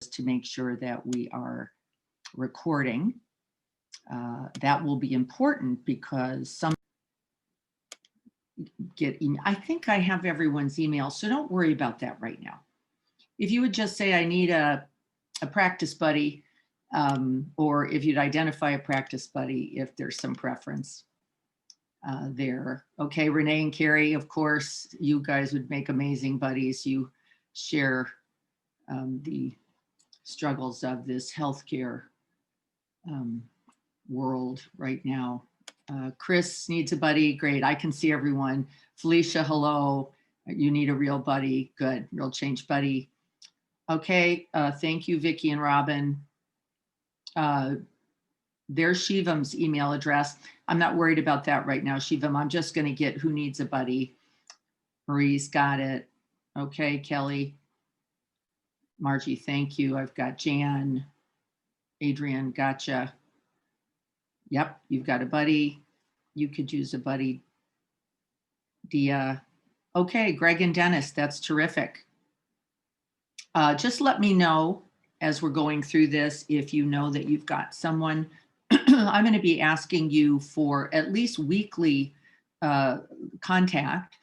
to make sure that we are recording. That will be important because some I think I have everyone's email, so don't worry about that right now. If you would just say, I need a practice buddy, or if you'd identify a practice buddy, if there's some preference there. Okay, Renee and Carrie, of course, you guys would make amazing buddies. You share the struggles of this healthcare world right now. Chris needs a buddy. Great. I can see everyone. Felicia, hello. You need a real buddy. Good. Real change buddy. Okay. Thank you, Vicki and Robin. There's Shivan's email address. I'm not worried about that right now, Shivam. I'm just going to get who needs a buddy. Marie's got it. Okay, Kelly. Margie, thank you. I've got Jan. Adrian, gotcha. Yep, you've got a buddy. You could use a buddy. Dia. Okay, Greg and Dennis, that's terrific. Just let me know as we're going through this if you know that you've got someone. I'm going to be asking you for at least weekly contact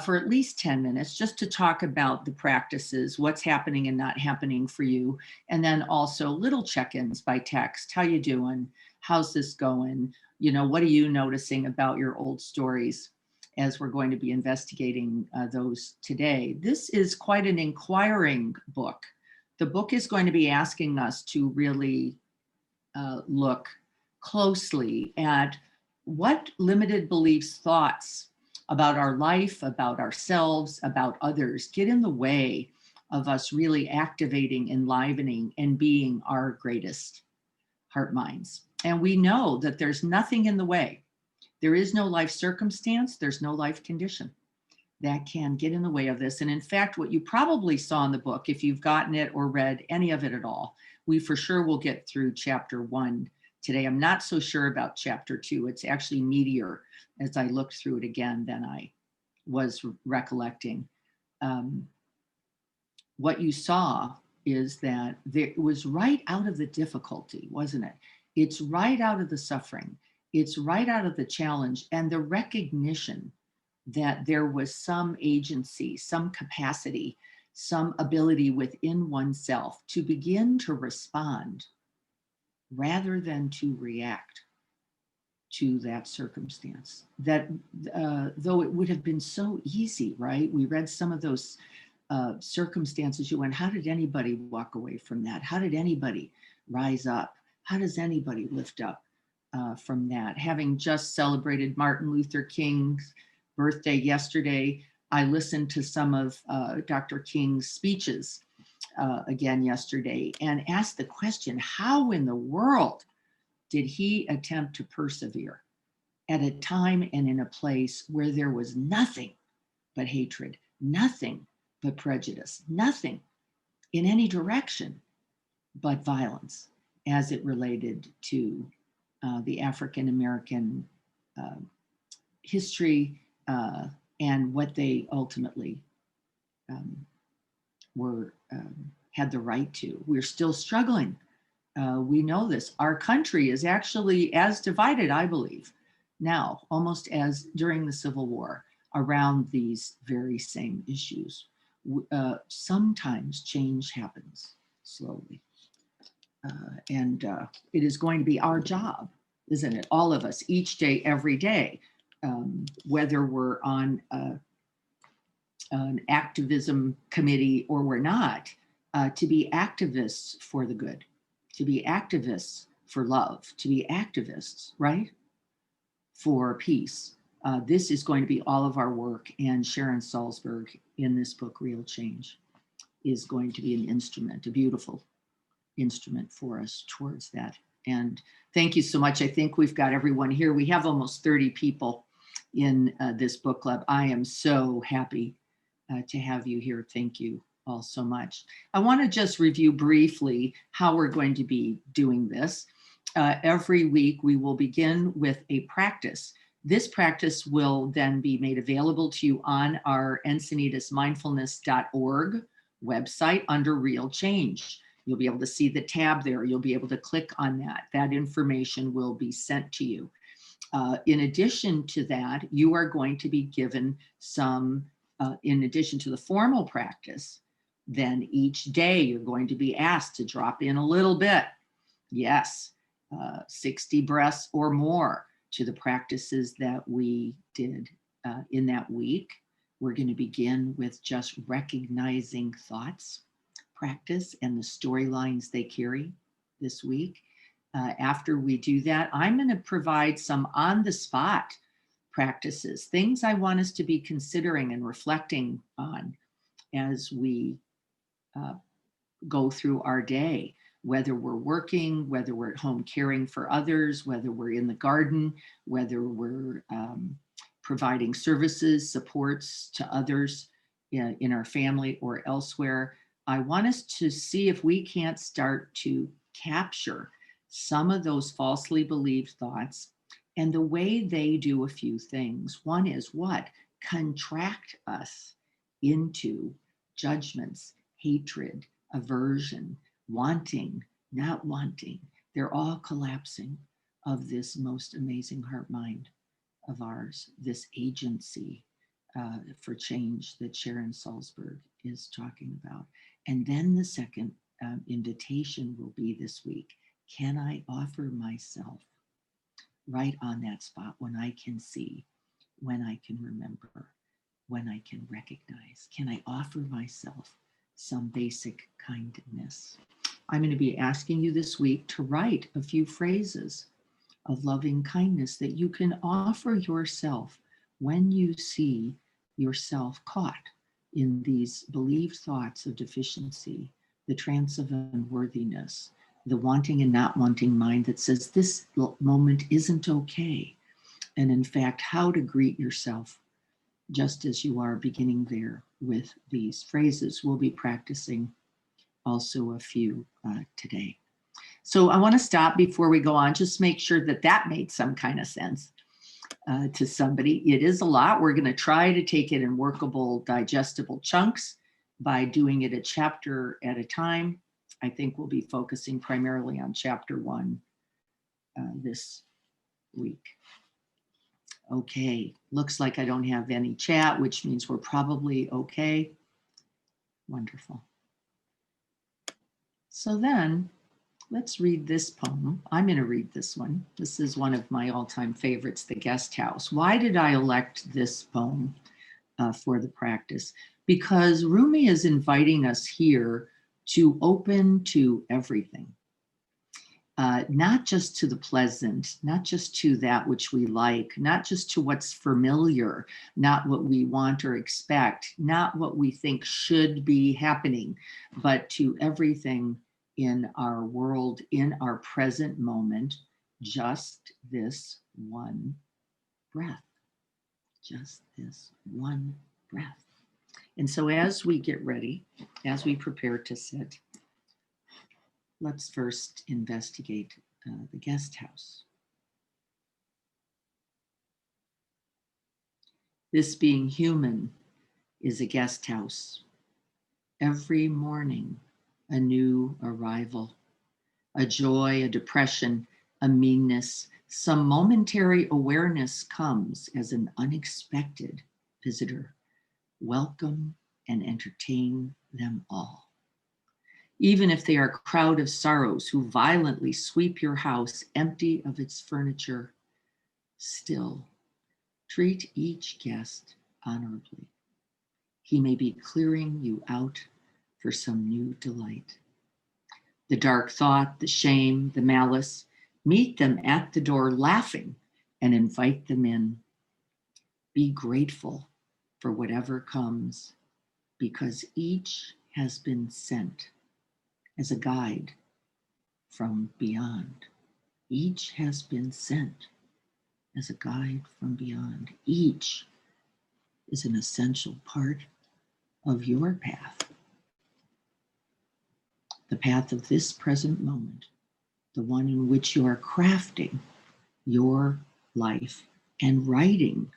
for at least 10 minutes just to talk about the practices, what's happening and not happening for you. And then also little check-ins by text. How you doing? How's this going? You know, what are you noticing about your old stories as we're going to be investigating those today? This is quite an inquiring book. The book is going to be asking us to really look closely at what limited beliefs, thoughts about our life, about ourselves, about others get in the way of us really activating, enlivening, and being our greatest heart minds. And we know that there's nothing in the way. There is no life circumstance, there's no life condition that can get in the way of this. And in fact, what you probably saw in the book, if you've gotten it or read any of it at all, we for sure will get through chapter 1 today. I'm not so sure about chapter 2. It's actually meatier as I looked through it again than I was recollecting. What you saw is that it was right out of the difficulty, wasn't it? It's right out of the suffering. It's right out of the challenge and the recognition that there was some agency, some capacity, some ability within oneself to begin to respond rather than to react to that circumstance. That though it would have been so easy, right? We read some of those circumstances. You went, how did anybody walk away from that? How did anybody rise up? How does anybody lift up from that? Having just celebrated Martin Luther King's birthday yesterday, I listened to some of Dr. King's speeches again yesterday and asked the question, how in the world did he attempt to persevere at a time and in a place where there was nothing but hatred, nothing but prejudice, nothing in any direction but violence as it related to the African-American history and what they ultimately had the right to. We're still struggling. We know this. Our country is actually as divided, I believe, now, almost as during the Civil War, around these very same issues. Sometimes change happens slowly. And it is going to be our job, isn't it? All of us, each day, every day, whether we're on an activism committee or we're not, to be activists for the good, to be activists for love, to be activists, right? For peace. This is going to be all of our work, and Sharon Salzberg in this book, Real Change, is going to be an instrument, a beautiful instrument for us towards that. And thank you so much. I think we've got everyone here. We have almost 30 people in this book club. I am so happy to have you here. Thank you all so much. I want to just review briefly how we're going to be doing this. Every week we will begin with a practice. This practice will then be made available to you on our encinitasmindfulness.org website under Real Change. You'll be able to see the tab there. You'll be able to click on that. That information will be sent to you. In addition to that, you are going to be given some, in addition to the formal practice, then each day you're going to be asked to drop in a little bit. Yes, 60 breaths or more to the practices that we did in that week. We're going to begin with just recognizing thoughts practice and the storylines they carry this week. After we do that, I'm going to provide some on-the-spot practices, things I want us to be considering and reflecting on as we go through our day, whether we're working, whether we're at home caring for others, whether we're in the garden, whether we're providing services, supports to others in our family or elsewhere. I want us to see if we can't start to capture some of those falsely believed thoughts and the way they do a few things. One is what? Contract us into judgments, hatred, aversion, wanting, not wanting. They're all collapsing of this most amazing heart mind of ours, this agency for change that Sharon Salzberg is talking about. And then the second invitation will be this week. Can I offer myself right on that spot when I can see, when I can remember, when I can recognize? Can I offer myself some basic kindness? I'm going to be asking you this week to write a few phrases of loving kindness that you can offer yourself when you see yourself caught in these believed thoughts of deficiency, the trance of unworthiness, the wanting and not wanting mind that says this moment isn't okay. And in fact, how to greet yourself just as you are, beginning there with these phrases. We'll be practicing also a few today. So I want to stop before we go on, just make sure that that made some kind of sense to somebody. It is a lot. We're going to try to take it in workable, digestible chunks by doing it a chapter at a time. I think we'll be focusing primarily on chapter 1 this week. Okay, looks like I don't have any chat, which means we're probably okay. Wonderful. So then let's read this poem. I'm going to read this one. This is one of my all-time favorites, The Guest House. Why did I elect this poem for the practice? Because Rumi is inviting us here to open to everything. Not just to the pleasant, not just to that which we like, not just to what's familiar, not what we want or expect, not what we think should be happening, but to everything in our world, in our present moment, just this one breath, just this one breath. And so as we get ready, as we prepare to sit, let's first investigate the guest house. This being human is a guest house. Every morning, a new arrival, a joy, a depression, a meanness, some momentary awareness comes as an unexpected visitor. Welcome and entertain them all. Even if they are a crowd of sorrows who violently sweep your house empty of its furniture, still treat each guest honorably. He may be clearing you out for some new delight. The dark thought, the shame, the malice, meet them at the door laughing and invite them in. Be grateful for whatever comes, because each has been sent as a guide from beyond. Each has been sent as a guide from beyond. Each is an essential part of your path. The path of this present moment, the one in which you are crafting your life and writing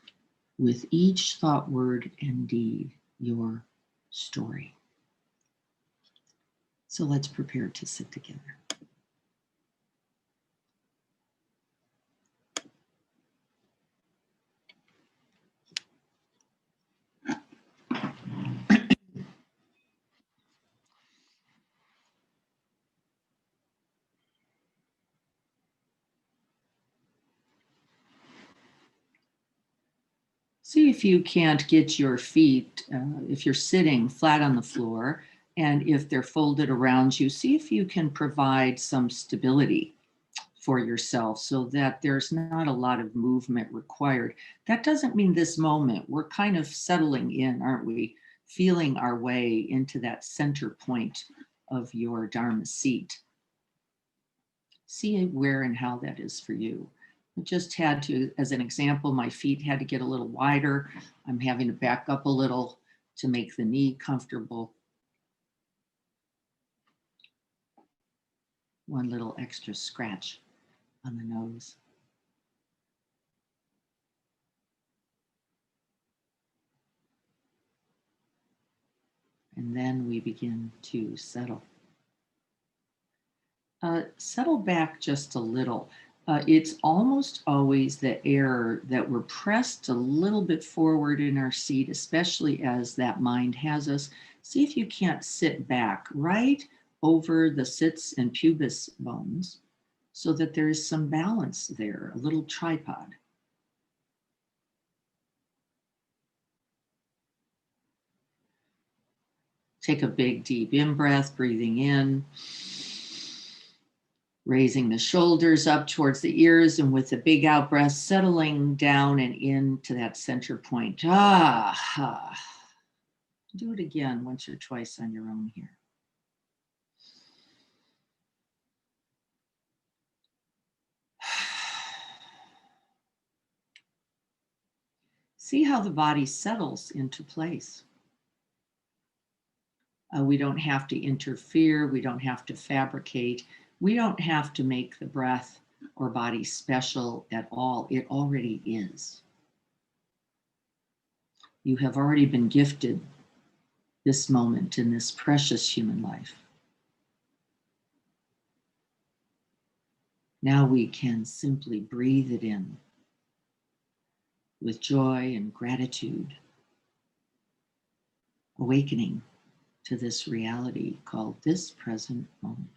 with each thought, word, and deed your story. So let's prepare to sit together. See if you can't get your feet, if you're sitting flat on the floor, and if they're folded around you, see if you can provide some stability for yourself so that there's not a lot of movement required. That doesn't mean this moment. We're kind of settling in, aren't we? Feeling our way into that center point of your Dharma seat. See where and how that is for you. I just had to, as an example, my feet had to get a little wider. I'm having to back up a little to make the knee comfortable. One little extra scratch on the nose. And then we begin to settle. Settle back just a little. It's almost always the error that we're pressed a little bit forward in our seat, especially as that mind has us. See if you can't sit back right over the sits and pubis bones so that there is some balance there, a little tripod. Take a big deep in-breath, breathing in. Raising the shoulders up towards the ears, and with a big out breath, settling down and into that center point. Ah. Do it again once or twice on your own here. See how the body settles into place. We don't have to interfere. We don't have to fabricate. We don't have to make the breath or body special at all. It already is. You have already been gifted this moment in this precious human life. Now we can simply breathe it in with joy and gratitude, awakening to this reality called this present moment.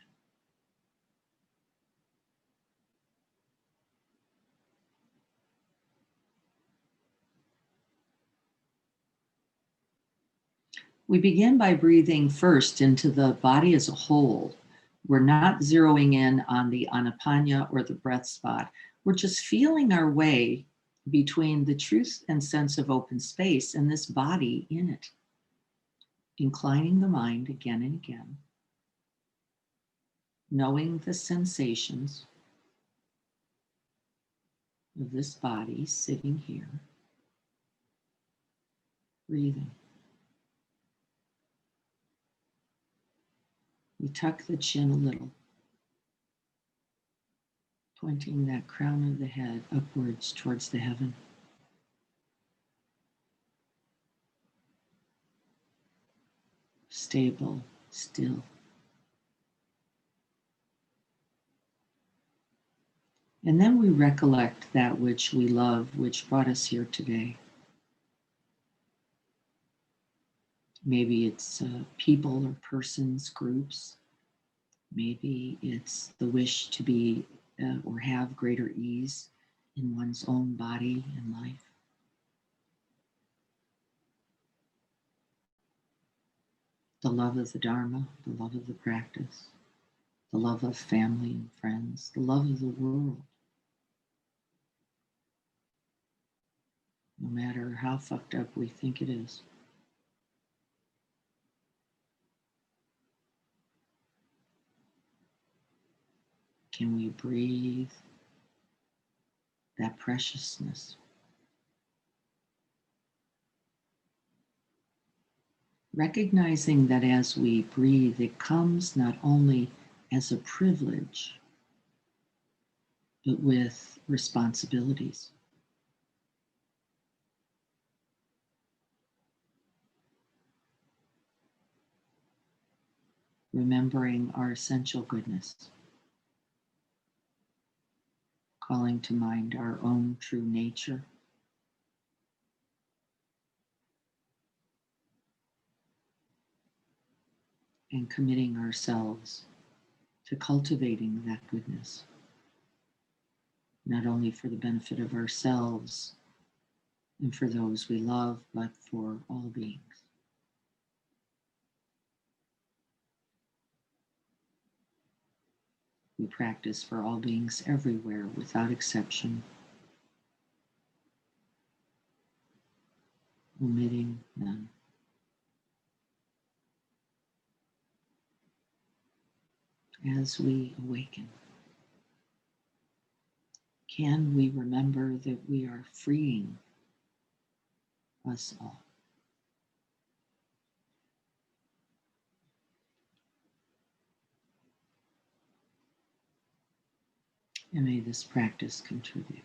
We begin by breathing first into the body as a whole. We're not zeroing in on the Anapana or the breath spot. We're just feeling our way between the truth and sense of open space and this body in it. Inclining the mind again and again. Knowing the sensations of this body sitting here. Breathing. We tuck the chin a little, pointing that crown of the head upwards towards the heaven. Stable, still. And then we recollect that which we love, which brought us here today. Maybe it's people or persons, groups. Maybe it's the wish to be or have greater ease in one's own body and life. The love of the Dharma, the love of the practice, the love of family and friends, the love of the world. No matter how fucked up we think it is. Can we breathe that preciousness? Recognizing that as we breathe, it comes not only as a privilege, but with responsibilities. remembering our essential goodness, calling to mind our own true nature, and committing ourselves to cultivating that goodness, not only for the benefit of ourselves and for those we love, but for all beings. We practice for all beings everywhere without exception, omitting none. As we awaken, can we remember that we are freeing us all? And may this practice contribute.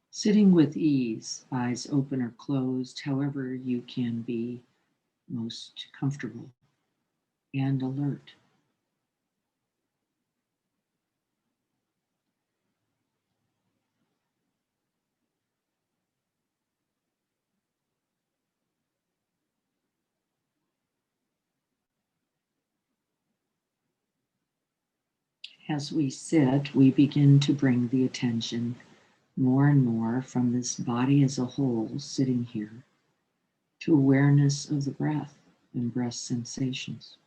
Sitting with ease, eyes open or closed, however you can be most comfortable and alert. As we sit, we begin to bring the attention more and more from this body as a whole sitting here to awareness of the breath and breath sensations.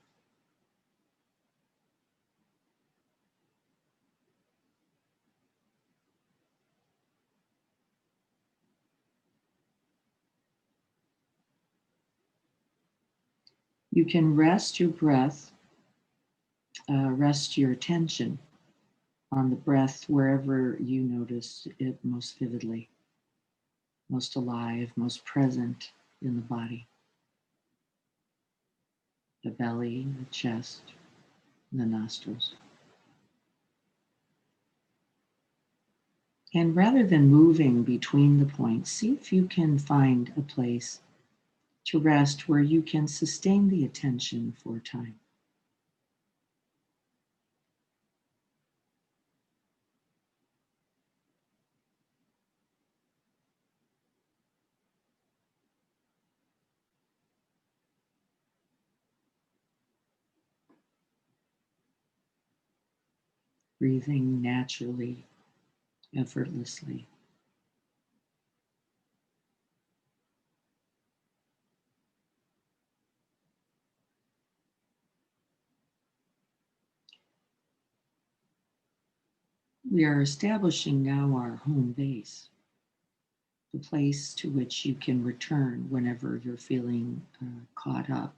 You can rest your breath, rest your attention on the breath wherever you notice it most vividly, most alive, most present in the body. The belly, the chest, the nostrils. And rather than moving between the points, see if you can find a place to rest where you can sustain the attention for a time. Breathing naturally, effortlessly. We are establishing now our home base, the place to which you can return whenever you're feeling caught up,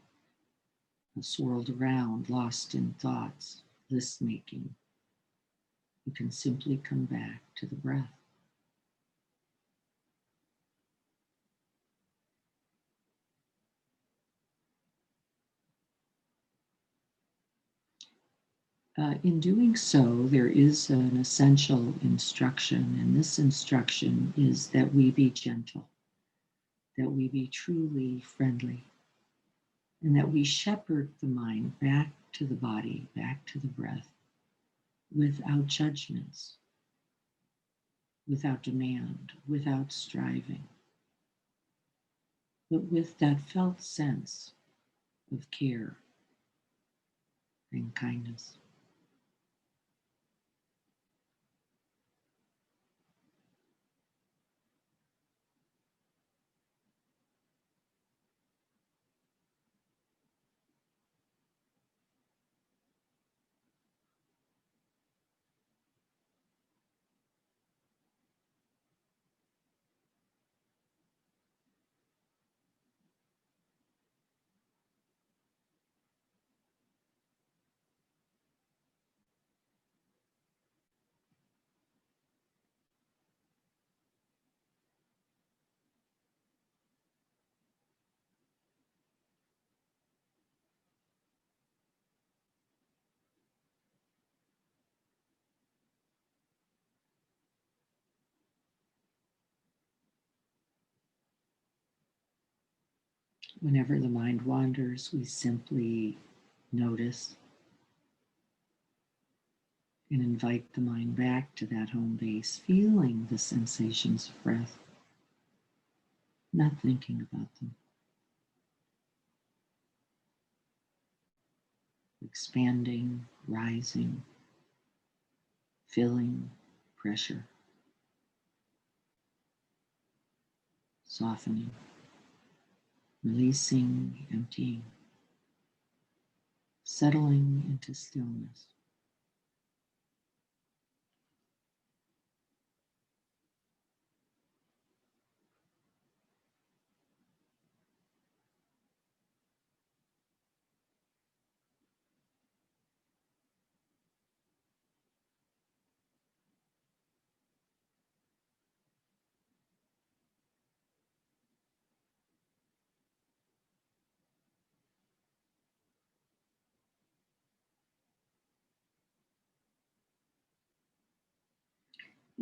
swirled around, lost in thoughts, list making. You can simply come back to the breath. In doing so, there is an essential instruction, and this instruction is that we be gentle, that we be truly friendly, and that we shepherd the mind back to the body, back to the breath, without judgments, without demand, without striving, but with that felt sense of care and kindness. Whenever the mind wanders, we simply notice and invite the mind back to that home base, feeling the sensations of breath, not thinking about them, expanding, rising, filling, pressure, softening, releasing, emptying, settling into stillness.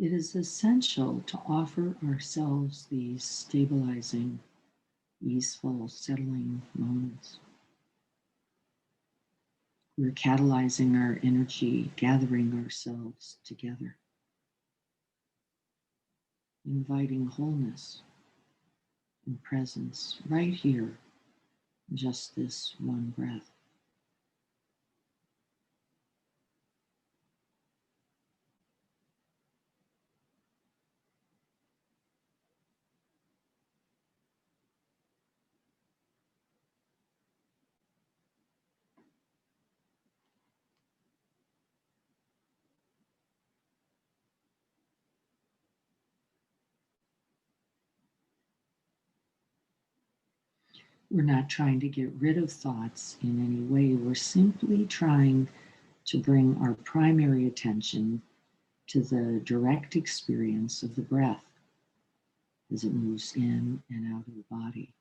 It is essential to offer ourselves these stabilizing, easeful, settling moments. We're catalyzing our energy, gathering ourselves together, inviting wholeness and presence right here, just this one breath. We're not trying to get rid of thoughts in any way. We're simply trying to bring our primary attention to the direct experience of the breath as it moves in and out of the body.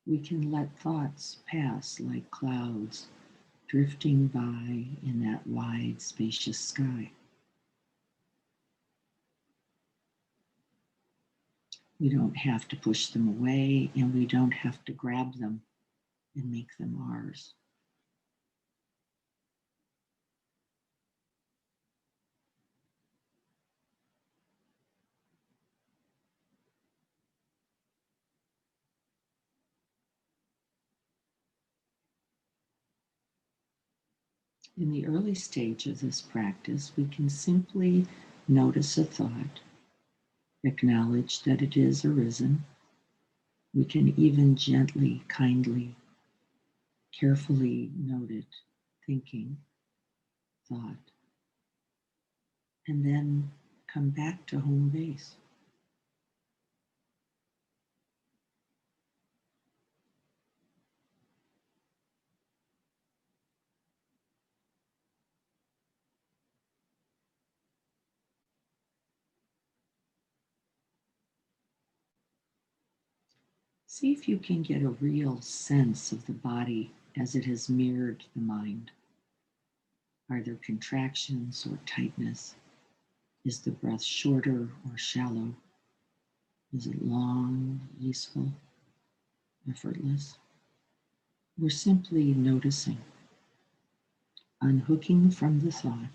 We can let thoughts pass like clouds drifting by in that wide, spacious sky. We don't have to push them away, and we don't have to grab them and make them ours. In the early stage of this practice, we can simply notice a thought, acknowledge that it is arisen. We can even gently, kindly, carefully note it, thinking, thought, and then come back to home base. See if you can get a real sense of the body as it has mirrored the mind. Are there contractions or tightness? Is the breath shorter or shallow? Is it long, easeful, effortless? We're simply noticing, unhooking from the thought,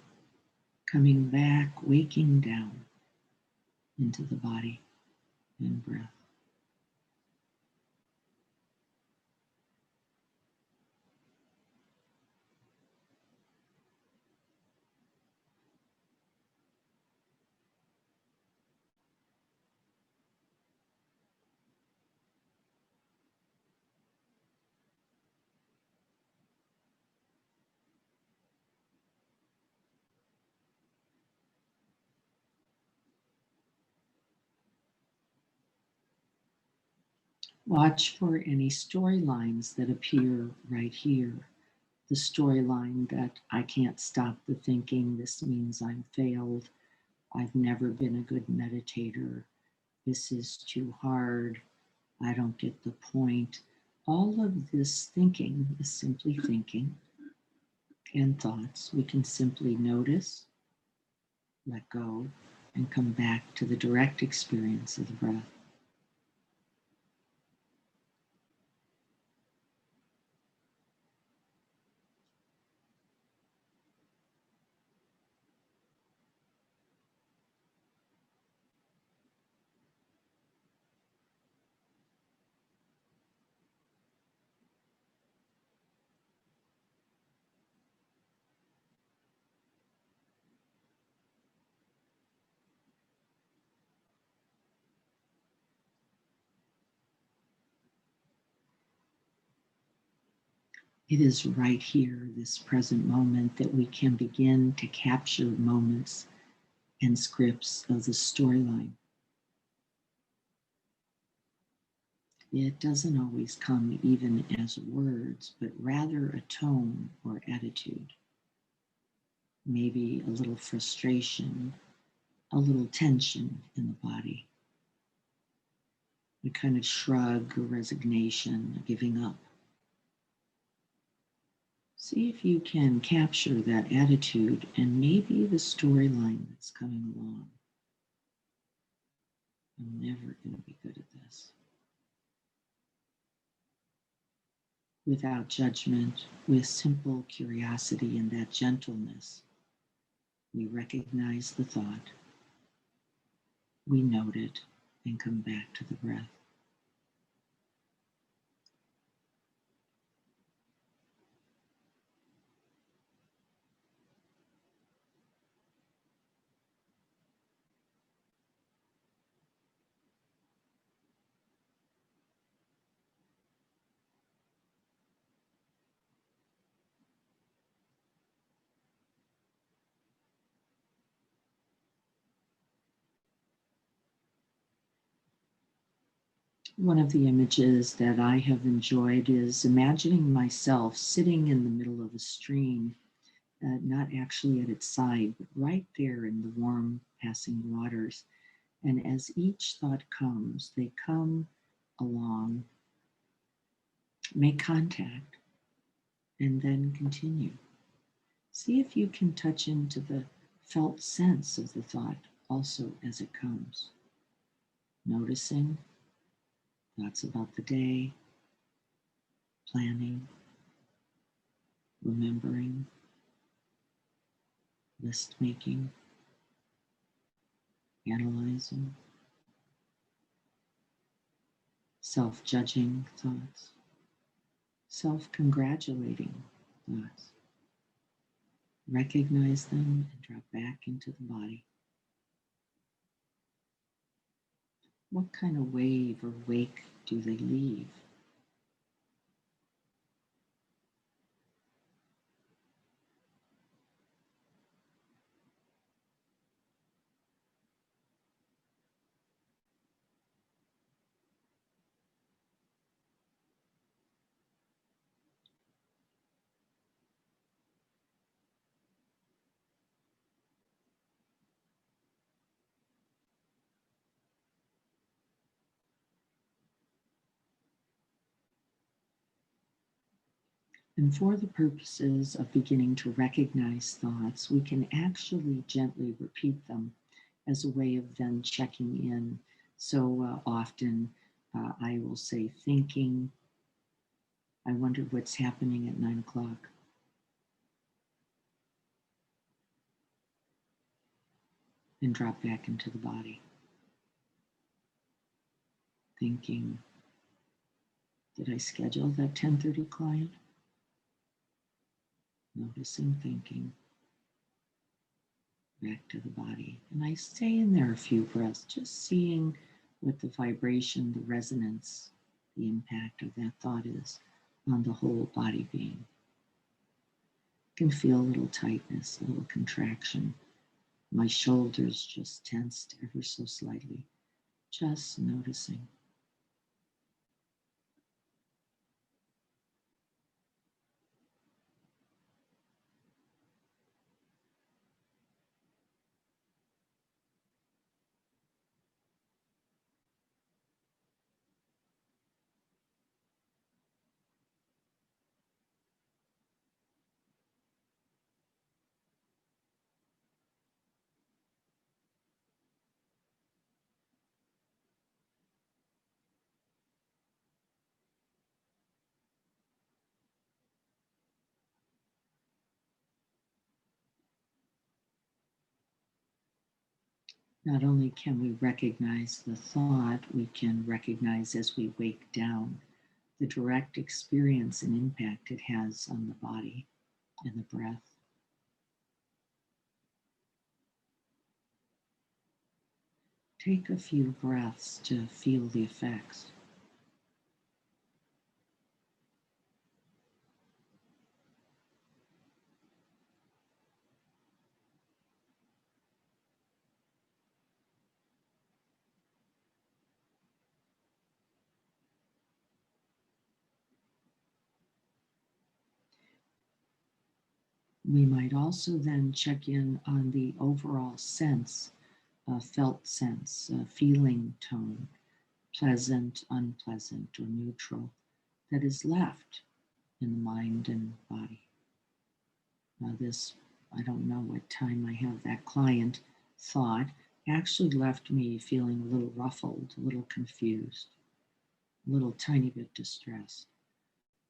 coming back, waking down into the body and breath. Watch for any storylines that appear right here. The storyline that I can't stop the thinking, this means I'm failed, I've never been a good meditator, this is too hard, I don't get the point. All of this thinking is simply thinking and thoughts. We can simply notice let go, and come back to the direct experience of the breath. It is right here, this present moment, that we can begin to capture moments and scripts of the storyline. It doesn't always come even as words, but rather a tone or attitude. Maybe a little frustration, a little tension in the body, a kind of shrug or resignation, a giving up. See if you can capture that attitude and maybe the storyline that's coming along. I'm never going to be good at this. Without judgment, with simple curiosity and that gentleness, we recognize the thought, we note it, and come back to the breath. One of the images that I have enjoyed is imagining myself sitting in the middle of a stream, not actually at its side, but right there in the warm passing waters. And as each thought comes, they come along, make contact, and then continue. See if you can touch into the felt sense of the thought also as it comes. Noticing thoughts about the day, planning, remembering, list making, analyzing, self judging thoughts, self congratulating thoughts. Recognize them and drop back into the body. What kind of wave or wake do they leave? And for the purposes of beginning to recognize thoughts, we can actually gently repeat them as a way of then checking in. So often I will say, thinking, I wonder what's happening at 9 o'clock. And drop back into the body. Thinking, did I schedule that 10:30 client? Noticing, thinking, back to the body. And I stay in there a few breaths, just seeing what the vibration, the resonance, the impact of that thought is on the whole body being. Can feel a little tightness, a little contraction. My shoulders just tensed ever so slightly, just noticing. Not only can we recognize the thought, we can recognize as we wake down the direct experience and impact it has on the body and the breath. Take a few breaths to feel the effects. We might also then check in on the overall sense, felt sense, feeling tone, pleasant, unpleasant, or neutral, that is left in the mind and body. Now, this, I don't know what time I have that client thought, actually left me feeling a little ruffled, a little confused, a little tiny bit distressed.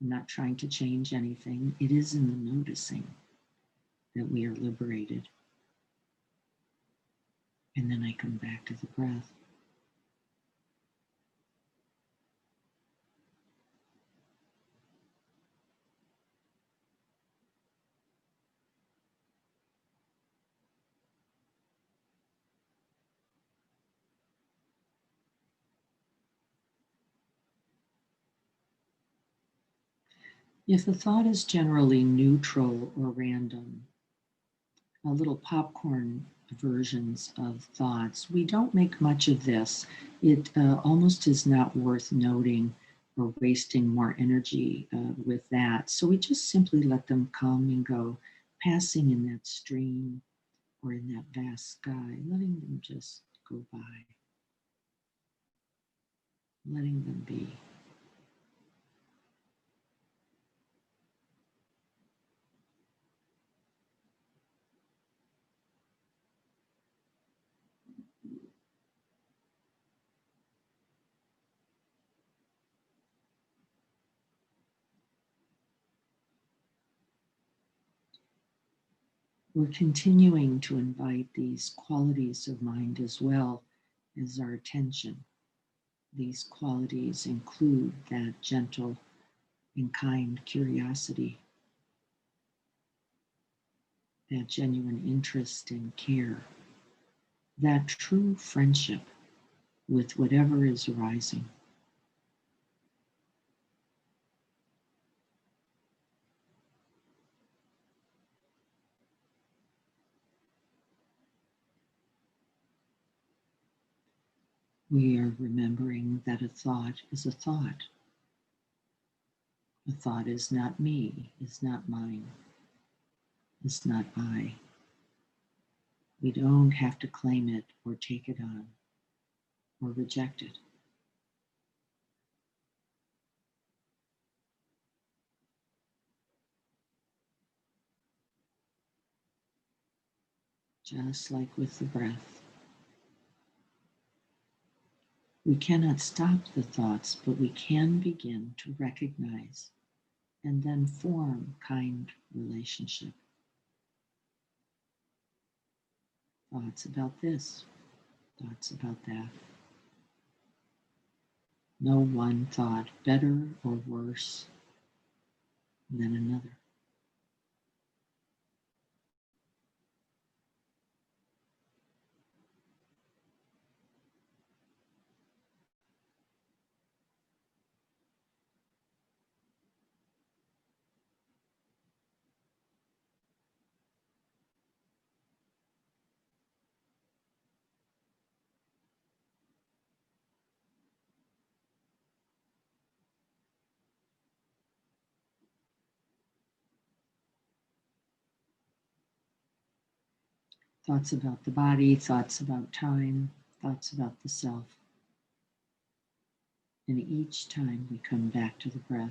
I'm not trying to change anything. It is in the noticing that we are liberated. And then I come back to the breath. If the thought is generally neutral or random, little popcorn versions of thoughts, we don't make much of this. It almost is not worth noting or wasting more energy with that. So we just simply let them come and go, passing in that stream or in that vast sky, letting them just go by, letting them be. We're continuing to invite these qualities of mind as well as our attention. These qualities include that gentle and kind curiosity, that genuine interest and care, that true friendship with whatever is arising. We are remembering that a thought is a thought. A thought is not me, is not mine, is not I. We don't have to claim it or take it on or reject it. Just like with the breath. We cannot stop the thoughts, but we can begin to recognize and then form kind relationship. Thoughts about this, thoughts about that. No one thought better or worse than another. Thoughts about the body, thoughts about time, thoughts about the self. And each time we come back to the breath.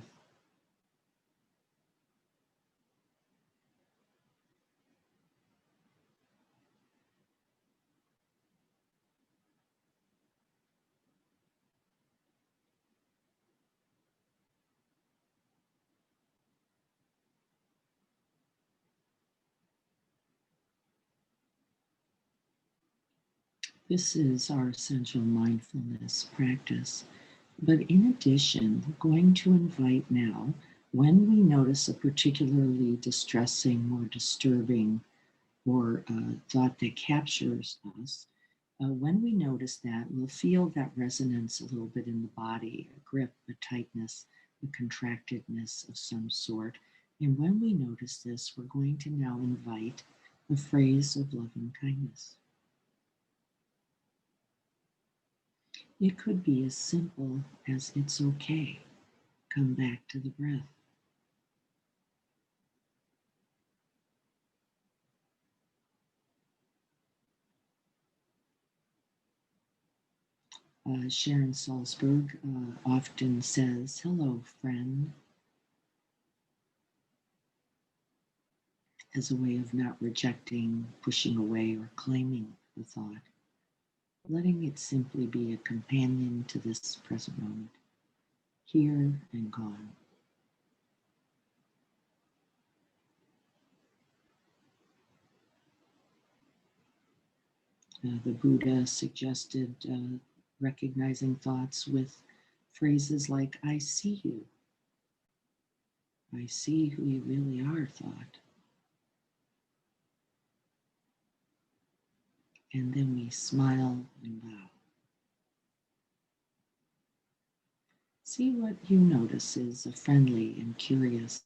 This is our essential mindfulness practice. But in addition, we're going to invite now, when we notice a particularly distressing or disturbing or thought that captures us, when we notice that, we'll feel that resonance a little bit in the body, a grip, a tightness, a contractedness of some sort. And when we notice this, we're going to now invite a phrase of loving kindness. It could be as simple as "it's okay." Come back to the breath. Sharon Salzberg often says, "Hello, friend," as a way of not rejecting, pushing away, or claiming the thought, letting it simply be a companion to this present moment, here and gone. The Buddha suggested recognizing thoughts with phrases like, "I see you," "I see who you really are," thought. And then we smile and bow. See what you notice is a friendly and curious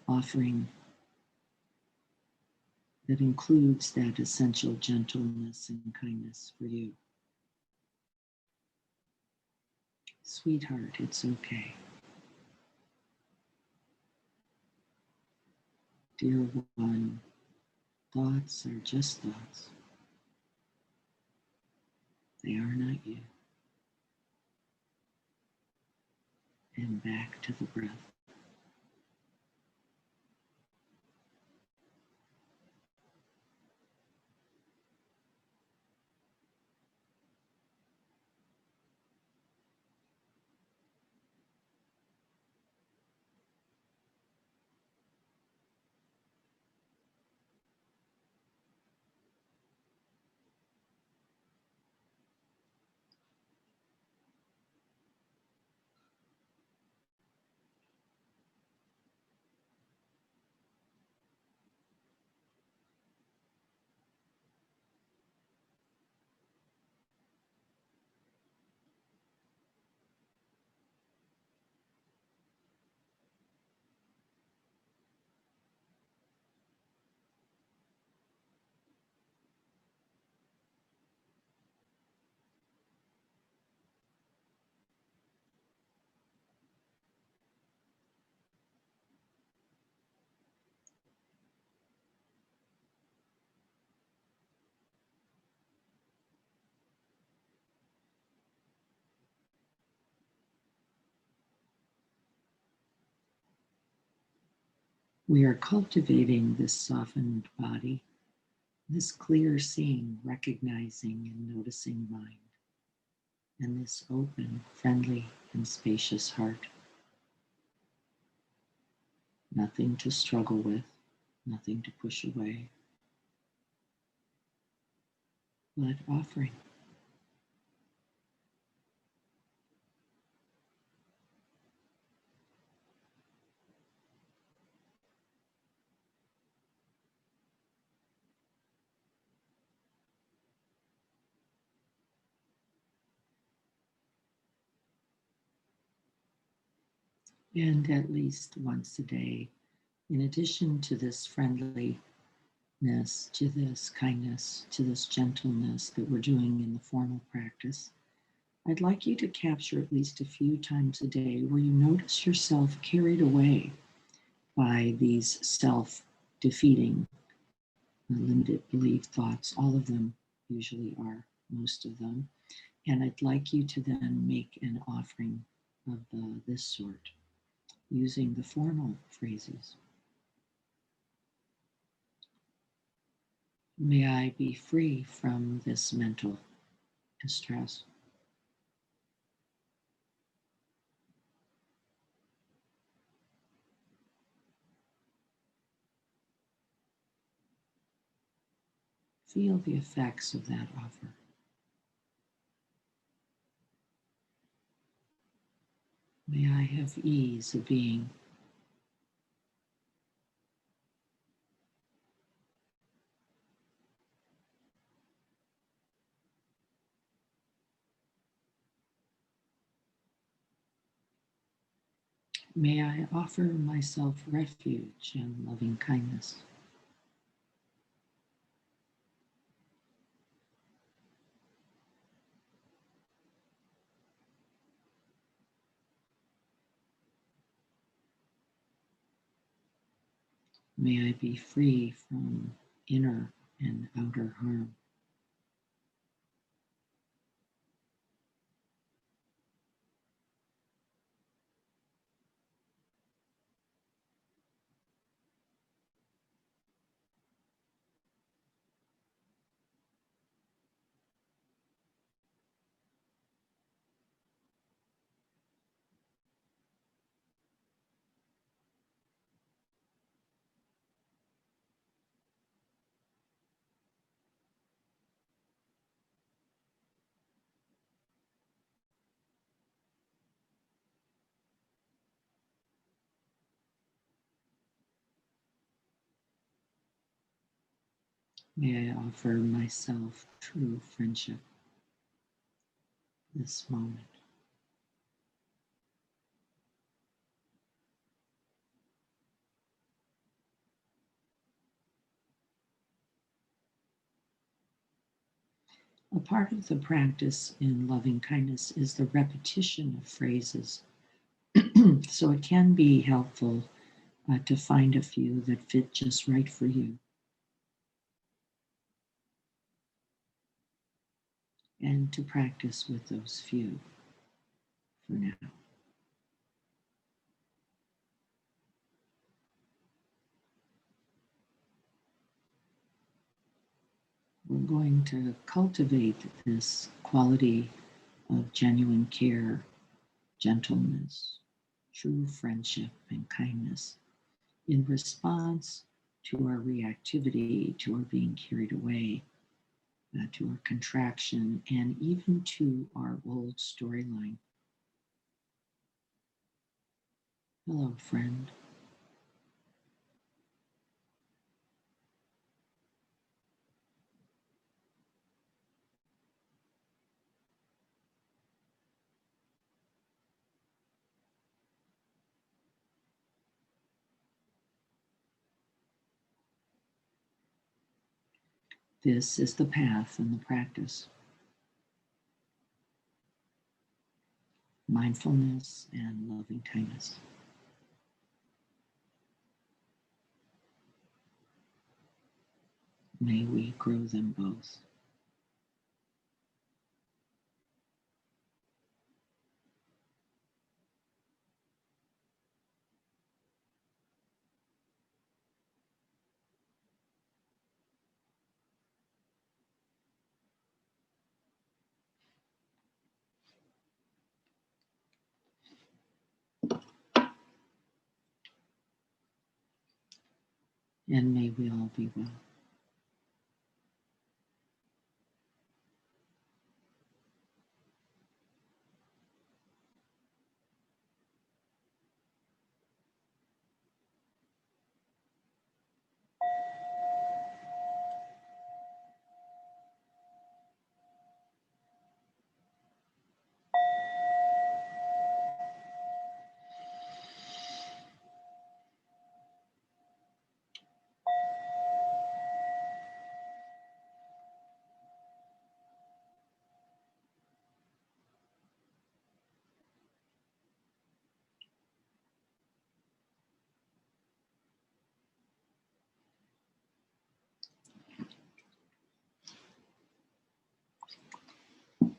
offering that includes that essential gentleness and kindness for you. Sweetheart, it's okay. Dear one, thoughts are just thoughts. They are not you. And back to the breath. We are cultivating this softened body, this clear seeing, recognizing, and noticing mind, and this open, friendly, and spacious heart. Nothing to struggle with, nothing to push away, but offering. And at least once a day, in addition to this friendliness, to this kindness, to this gentleness that we're doing in the formal practice, I'd like you to capture at least a few times a day where you notice yourself carried away by these self defeating, limited belief thoughts. All of them usually are, most of them. And I'd like you to then make an offering of this sort using the formal phrases. May I be free from this mental distress. Feel the effects of that offer. have ease of being. May I offer myself refuge and loving kindness. May I be free from inner and outer harm. May I offer myself true friendship this moment. A part of the practice in loving kindness is the repetition of phrases. So it can be helpful to find a few that fit just right for you and to practice with those few for now. We're going to cultivate this quality of genuine care, gentleness, true friendship, and kindness in response to our reactivity, to our being carried away, to our contraction, and even to our old storyline. Hello, friend. This is the path and the practice. Mindfulness and loving kindness. May we grow them both. And may we all be well.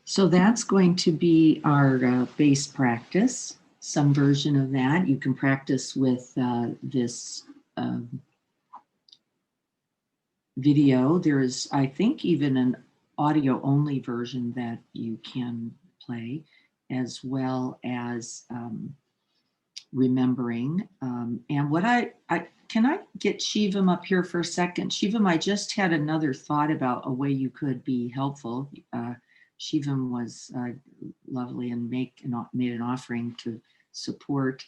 So that's going to be our base practice, some version of that. You can practice with this video. There is, I think, even an audio only version that you can play, as well as remembering. And what I can I get Shivam up here for a second? Shivam, I just had another thought about a way you could be helpful. Shivam was lovely and made an offering to support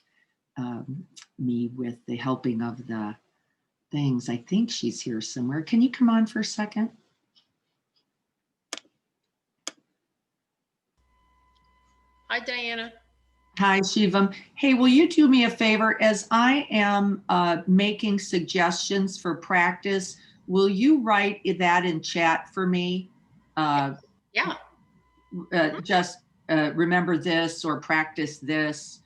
me with the helping of the things. I think she's here somewhere. Can you come on for a second? Hi, Diana. Hi, Shivam. Hey, will you do me a favor? As I am making suggestions for practice, will you write that in chat for me? Yeah. Just remember this or practice this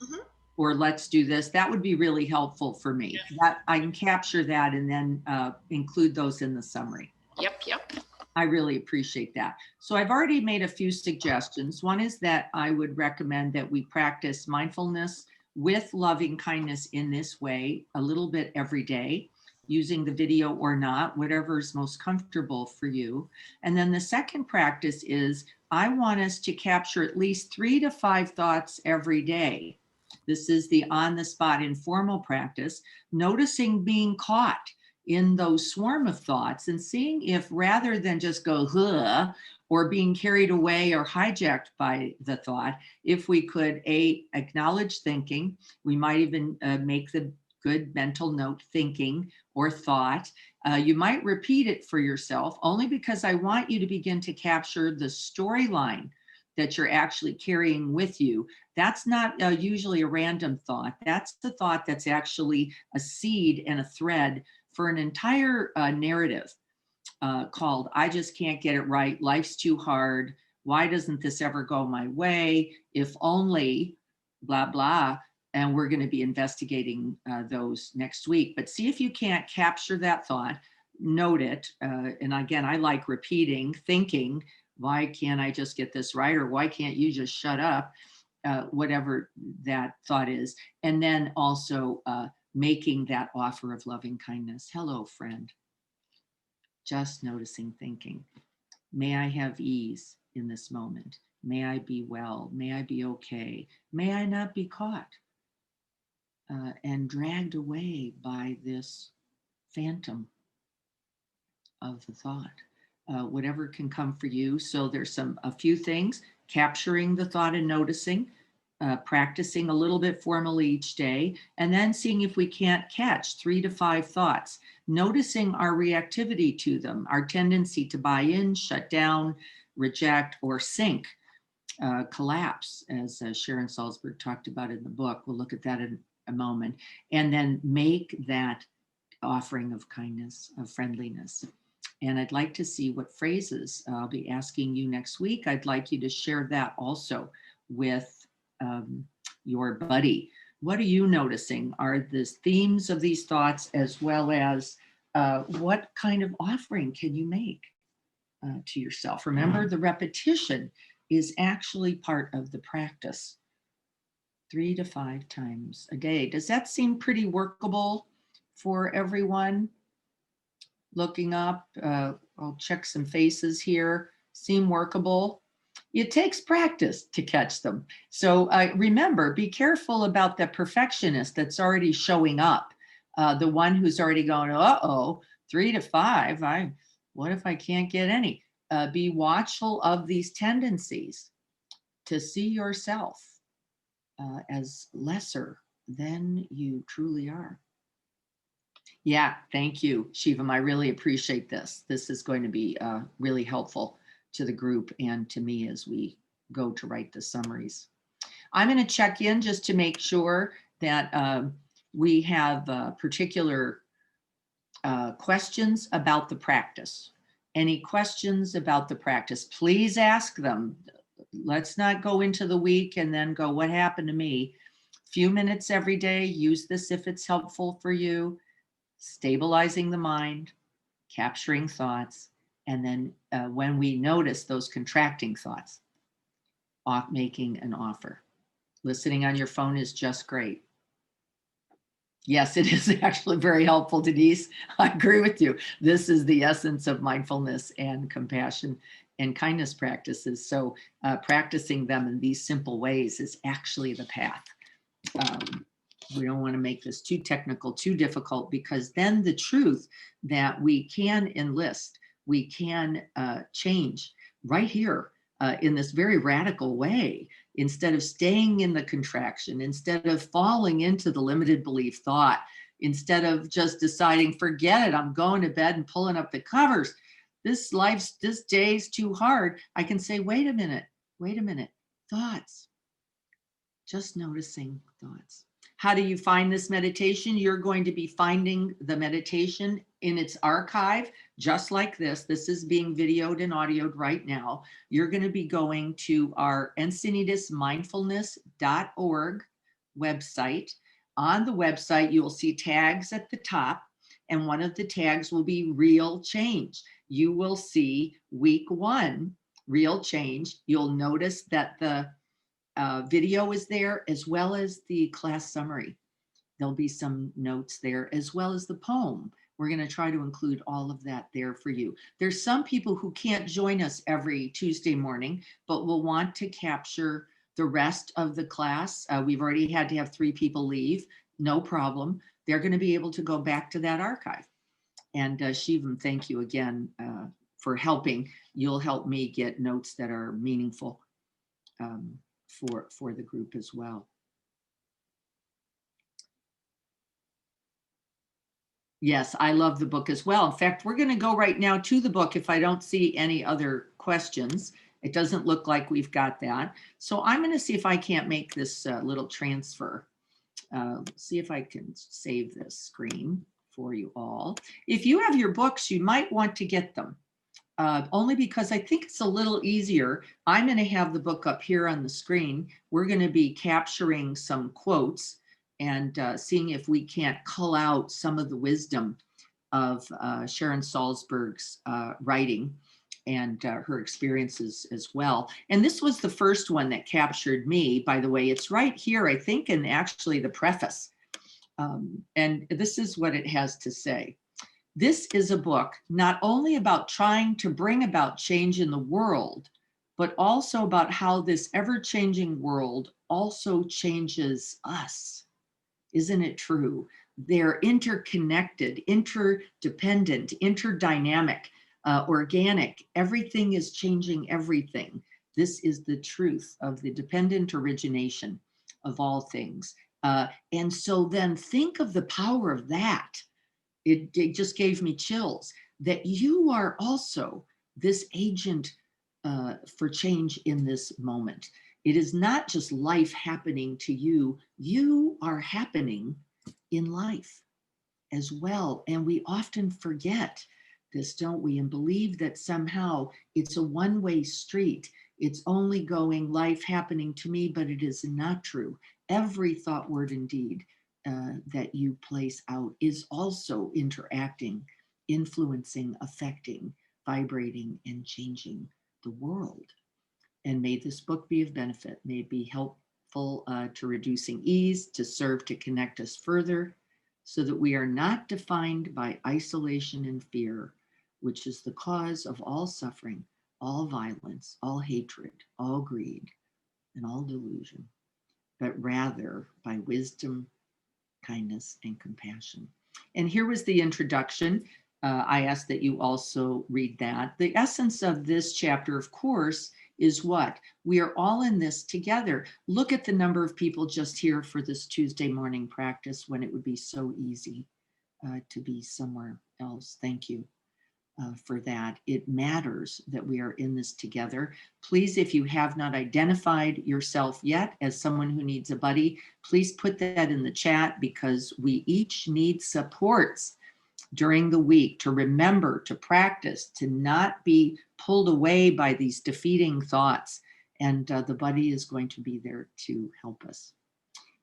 or let's do this. That would be really helpful for me. That I can capture that and then include those in the summary. Yep. I really appreciate that. So I've already made a few suggestions. One is that I would recommend that we practice mindfulness with loving kindness in this way a little bit every day, using the video or not, whatever is most comfortable for you. And then the second practice is I want us to capture at least 3 to 5 thoughts every day. This is the on-the-spot informal practice, noticing being caught in those swarm of thoughts and seeing if rather than just go, huh, or being carried away or hijacked by the thought, if we could acknowledge thinking, we might even make the good mental note thinking or thought. You might repeat it for yourself only because I want you to begin to capture the storyline that you're actually carrying with you. That's not usually a random thought. That's the thought that's actually a seed and a thread for an entire narrative called I just can't get it right. Life's too hard. Why doesn't this ever go my way? If only, blah, blah. And we're going to be investigating those next week. But see if you can't capture that thought, note it. And again, I like repeating, thinking, why can't I just get this right? Or why can't you just shut up? Whatever that thought is. And then also making that offer of loving kindness. Hello, friend. Just noticing thinking. May I have ease in this moment? May I be well? May I be okay? May I not be caught and dragged away by this phantom of the thought? Whatever can come for you. So there's a few things: capturing the thought and noticing, practicing a little bit formally each day, and then seeing if we can't catch 3 to 5 thoughts, noticing our reactivity to them, our tendency to buy in, shut down, reject, or sink, collapse, as Sharon Salzberg talked about in the book. We'll look at that in a moment. And then make that offering of kindness, of friendliness. And I'd like to see what phrases I'll be asking you next week. I'd like you to share that also with your buddy. What are you noticing? Are the themes of these thoughts, as well as what kind of offering can you make to yourself? Remember, the repetition is actually part of the practice. 3 to 5 times a day. Does that seem pretty workable for everyone? Looking up, I'll check some faces here. Seem workable? It takes practice to catch them. So remember, be careful about the perfectionist that's already showing up. The one who's already going, uh-oh, 3 to 5, what if I can't get any? Be watchful of these tendencies to see yourself as lesser than you truly are. Yeah, thank you, Shivam. I really appreciate this. This is going to be really helpful to the group and to me as we go to write the summaries. I'm going to check in just to make sure that we have particular questions about the practice. Any questions about the practice, please ask them. Let's not go into the week and then go, what happened to me? Few minutes every day, use this if it's helpful for you. Stabilizing the mind, capturing thoughts, and then when we notice those contracting thoughts, making an offer. Listening on your phone is just great. Yes, it is actually very helpful, Denise. I agree with you. This is the essence of mindfulness and compassion and kindness practices. So practicing them in these simple ways is actually the path. We don't want to make this too technical, too difficult, because then the truth that we can enlist, we can change right here in this very radical way, instead of staying in the contraction, instead of falling into the limited belief thought, instead of just deciding, forget it, I'm going to bed and pulling up the covers. This day's too hard. I can say, wait a minute, thoughts, just noticing thoughts. How do you find this meditation? You're going to be finding the meditation in its archive, just like this. This is being videoed and audioed right now. You're going to be going to our encinitesmindfulness.org website. On the website, you will see tags at the top, and one of the tags will be real change. You will see week 1, real change. You'll notice that the video is there, as well as the class summary. There'll be some notes there, as well as the poem. We're going to try to include all of that there for you. There's some people who can't join us every Tuesday morning, but will want to capture the rest of the class. We've already had to have 3 people leave. No problem. They're going to be able to go back to that archive. And Shivam, thank you again for helping. You'll help me get notes that are meaningful for the group as well. Yes, I love the book as well. In fact, we're going to go right now to the book if I don't see any other questions. It doesn't look like we've got that. So I'm going to see if I can't make this little transfer. See if I can save this screen for you all. If you have your books, you might want to get them. Only because I think it's a little easier. I'm going to have the book up here on the screen. We're going to be capturing some quotes and seeing if we can't cull out some of the wisdom of Sharon Salzberg's writing and her experiences as well. And this was the first one that captured me, by the way. It's right here, I think, in actually the preface. And this is what it has to say. This is a book not only about trying to bring about change in the world, but also about how this ever-changing world also changes us. Isn't it true? They're interconnected, interdependent, interdynamic, organic. Everything is changing everything. This is the truth of the dependent origination of all things. And so then think of the power of that. It just gave me chills that you are also this agent for change in this moment. It is not just life happening to you, you are happening in life as well. And we often forget this, don't we? And believe that somehow it's a one-way street. It's only going life happening to me, but it is not true. Every thought, word, and deed that you place out is also interacting, influencing, affecting, vibrating, and changing the world. And may this book be of benefit. May it be helpful to reducing ease, to serve to connect us further, so that we are not defined by isolation and fear, which is the cause of all suffering, all violence, all hatred, all greed, and all delusion, but rather by wisdom, kindness, and compassion. And here was the introduction. I ask that you also read that. The essence of this chapter, of course, is what? We are all in this together. Look at the number of people just here for this Tuesday morning practice when it would be so easy to be somewhere else. Thank you for that. It matters that we are in this together. Please, if you have not identified yourself yet as someone who needs a buddy, please put that in the chat, because we each need supports during the week to remember, to practice, to not be pulled away by these defeating thoughts. And the buddy is going to be there to help us.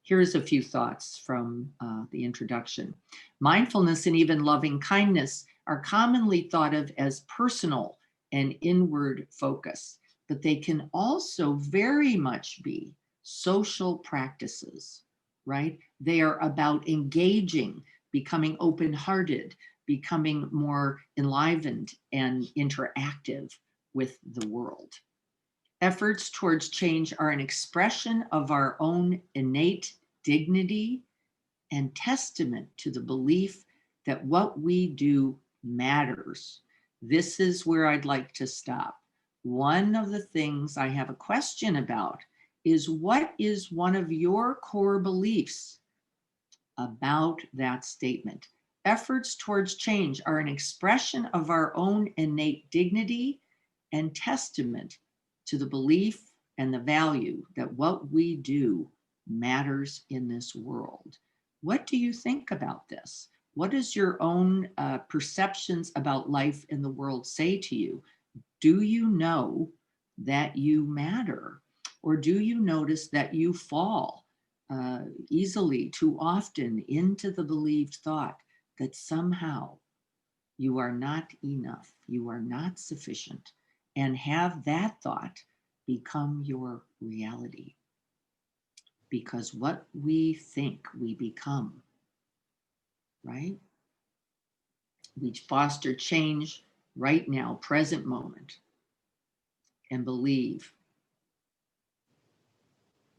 Here's a few thoughts from the introduction. Mindfulness and even loving kindness are commonly thought of as personal and inward focus, but they can also very much be social practices, right? They are about engaging, becoming open-hearted, becoming more enlivened and interactive with the world. Efforts towards change are an expression of our own innate dignity and testament to the belief that what we do matters. This is where I'd like to stop. one of the things I have a question about is, what is one of your core beliefs about that statement? Efforts towards change are an expression of our own innate dignity and testament to the belief and the value that what we do matters in this world. What do you think about this? What does your own perceptions about life in the world say to you? Do you know that you matter? Or do you notice that you fall easily, too often, into the believed thought that somehow you are not enough, you are not sufficient, and have that thought become your reality? Because what we think, we become, right? We foster change right now, present moment, and believe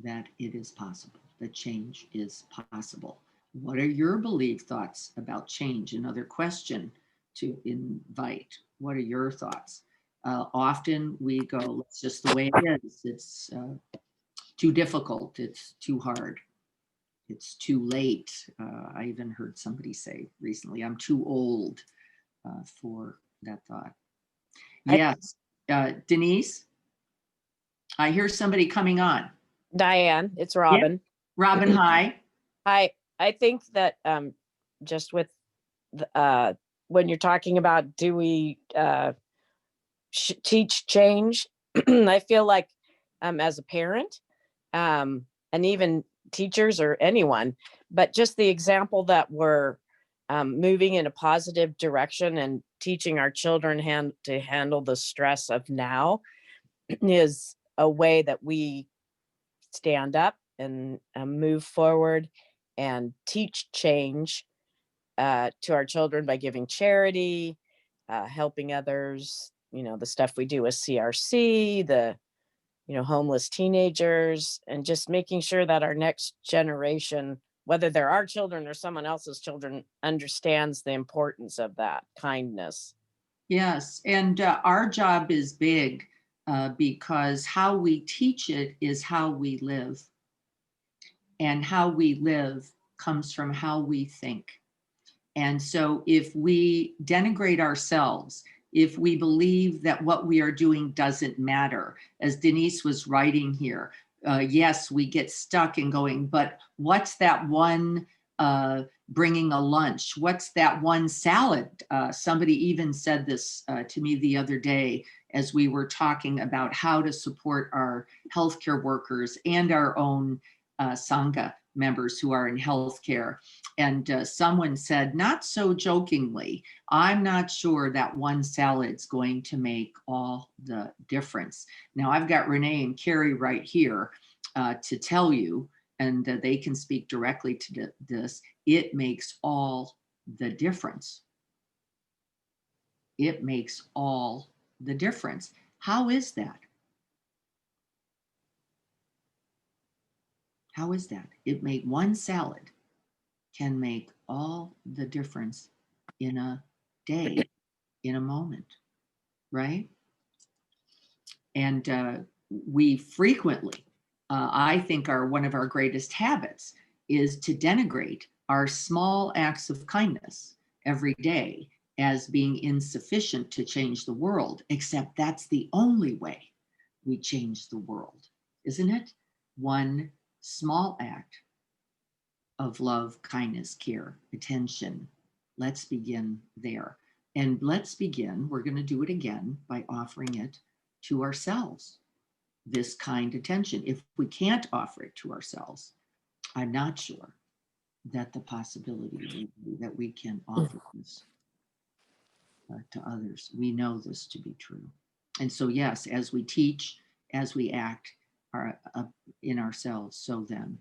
that it is possible, that change is possible. What are your belief thoughts about change? Another question to invite. What are your thoughts? Often we go, it's just the way it is. It's too difficult. It's too hard. It's too late. I even heard somebody say recently, I'm too old for that thought. Yes. Denise, I hear somebody coming on. Diane, it's Robin. Yep. Robin, hi. I think that just with when you're talking about, do we teach change? I feel like as a parent, and even teachers or anyone, but just the example that we're moving in a positive direction and teaching our children to handle the stress of now is a way that we stand up and move forward and teach change to our children by giving charity, helping others, the stuff we do with CRC, the homeless teenagers, and just making sure that our next generation, whether they're our children or someone else's children, understands the importance of that kindness. Yes, and our job is big because how we teach it is how we live. And how we live comes from how we think. And so if we denigrate ourselves, if we believe that what we are doing doesn't matter, as Denise was writing here, yes, we get stuck in going, but what's that one bringing a lunch? What's that one salad? Somebody even said this to me the other day as we were talking about how to support our healthcare workers and our own Sangha members who are in healthcare. And someone said, not so jokingly, I'm not sure that one salad's going to make all the difference. Now I've got Renee and Carrie right here to tell you, and they can speak directly to this. It makes all the difference. It makes all the difference. How is that? How is that? It made one salad can make all the difference in a day, in a moment, right? And we frequently, I think, one of our greatest habits is to denigrate our small acts of kindness every day as being insufficient to change the world, except that's the only way we change the world, isn't it? One small act of love, kindness, care, attention. Let's begin there. And let's begin, we're going to do it again by offering it to ourselves, this kind attention. If we can't offer it to ourselves, I'm not sure that the possibility that we can offer this to others. We know this to be true. And so, yes, as we teach, as we act in ourselves, so then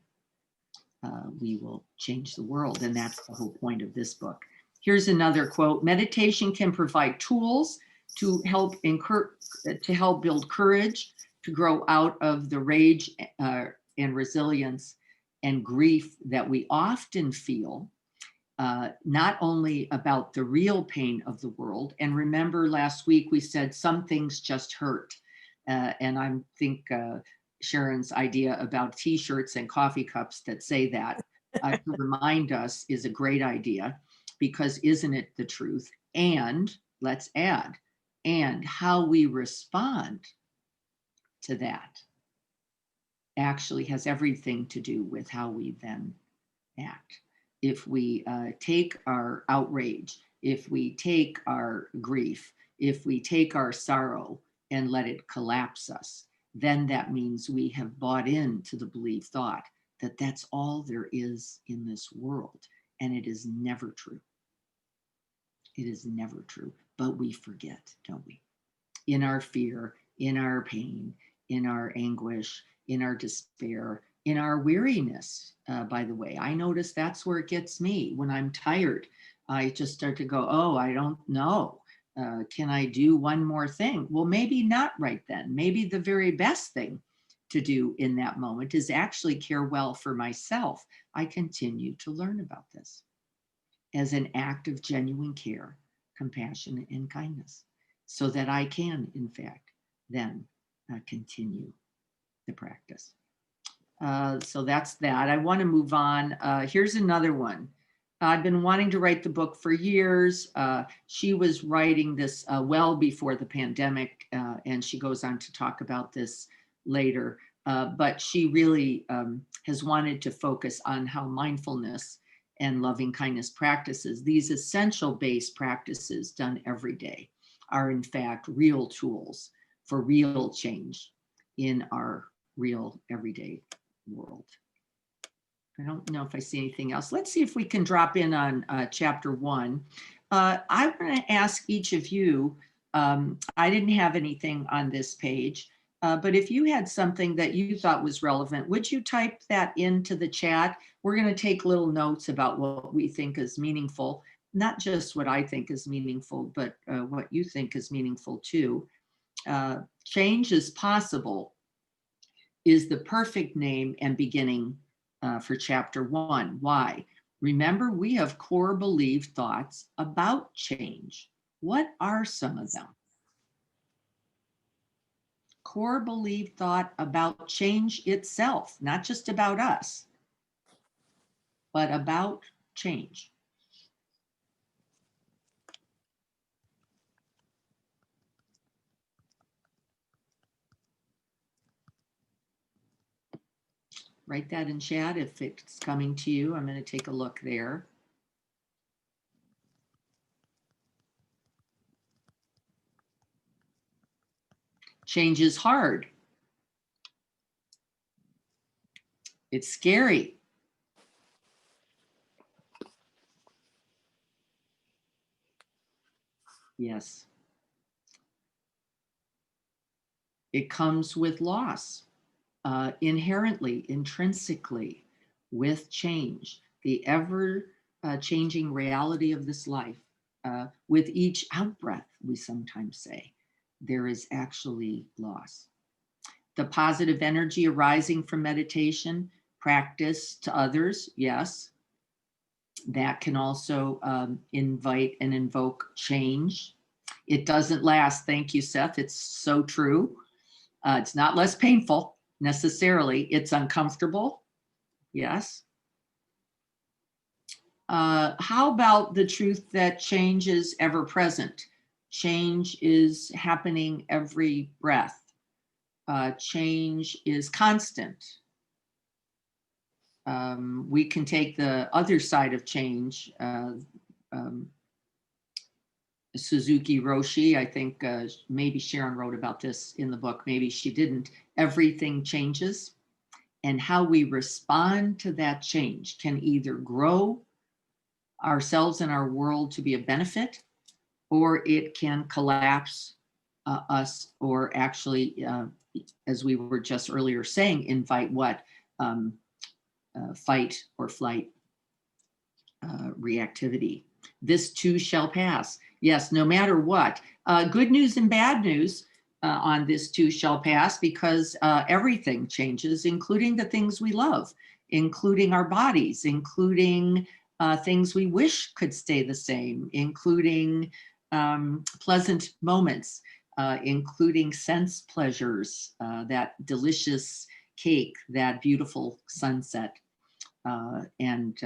we will change the world. And that's the whole point of this book. Here's another quote. Meditation can provide tools to help build courage, to grow out of the rage and resilience and grief that we often feel, not only about the real pain of the world. And remember last week we said some things just hurt. And I think Sharon's idea about t-shirts and coffee cups that say that to remind us is a great idea, because isn't it the truth? And let's add, and how we respond to that actually has everything to do with how we then act. If we take our outrage, if we take our grief, if we take our sorrow and let it collapse us, then that means we have bought into the belief thought that that's all there is in this world. And it is never true. It is never true, but we forget, don't we? In our fear, in our pain, in our anguish, in our despair, in our weariness, by the way. I notice that's where it gets me. When I'm tired, I just start to go, oh, I don't know. Can I do one more thing? Well, maybe not right then. Maybe the very best thing to do in that moment is actually care well for myself. I continue to learn about this as an act of genuine care, compassion, and kindness, so that I can, in fact, then continue the practice. So that's that. I want to move on. Here's another one. I've been wanting to write the book for years. She was writing this well before the pandemic, and she goes on to talk about this later. But she really has wanted to focus on how mindfulness and loving kindness practices, these essential base practices done every day, are in fact real tools for real change in our real everyday world. I don't know if I see anything else. Let's see if we can drop in on chapter 1. I want to ask each of you, I didn't have anything on this page, but if you had something that you thought was relevant, would you type that into the chat? We're going to take little notes about what we think is meaningful, not just what I think is meaningful, but what you think is meaningful too. Change is possible is the perfect name and beginning for chapter 1. Why? Remember, we have core believed thoughts about change. What are some of them? Core believed thought about change itself, not just about us, but about change. Write that in chat if it's coming to you. I'm going to take a look there. Change is hard. It's scary. Yes. It comes with loss, inherently, intrinsically, with change, the ever changing reality of this life. With each out breath, we sometimes say, there is actually loss. The positive energy arising from meditation, practice to others, yes. That can also invite and invoke change. It doesn't last. Thank you, Seth. It's so true. It's not less painful necessarily. It's uncomfortable. Yes. How about the truth that change is ever present? Change is happening every breath. Change is constant. We can take the other side of change. Suzuki Roshi, I think maybe Sharon wrote about this in the book, maybe she didn't. Everything changes, and how we respond to that change can either grow ourselves and our world to be a benefit, or it can collapse us, or actually, as we were just earlier saying, invite what? Fight or flight reactivity. This too shall pass. Yes, no matter what. Good news and bad news on this too shall pass, because everything changes, including the things we love, including our bodies, including things we wish could stay the same, including pleasant moments. including sense pleasures, that delicious cake, that beautiful sunset, and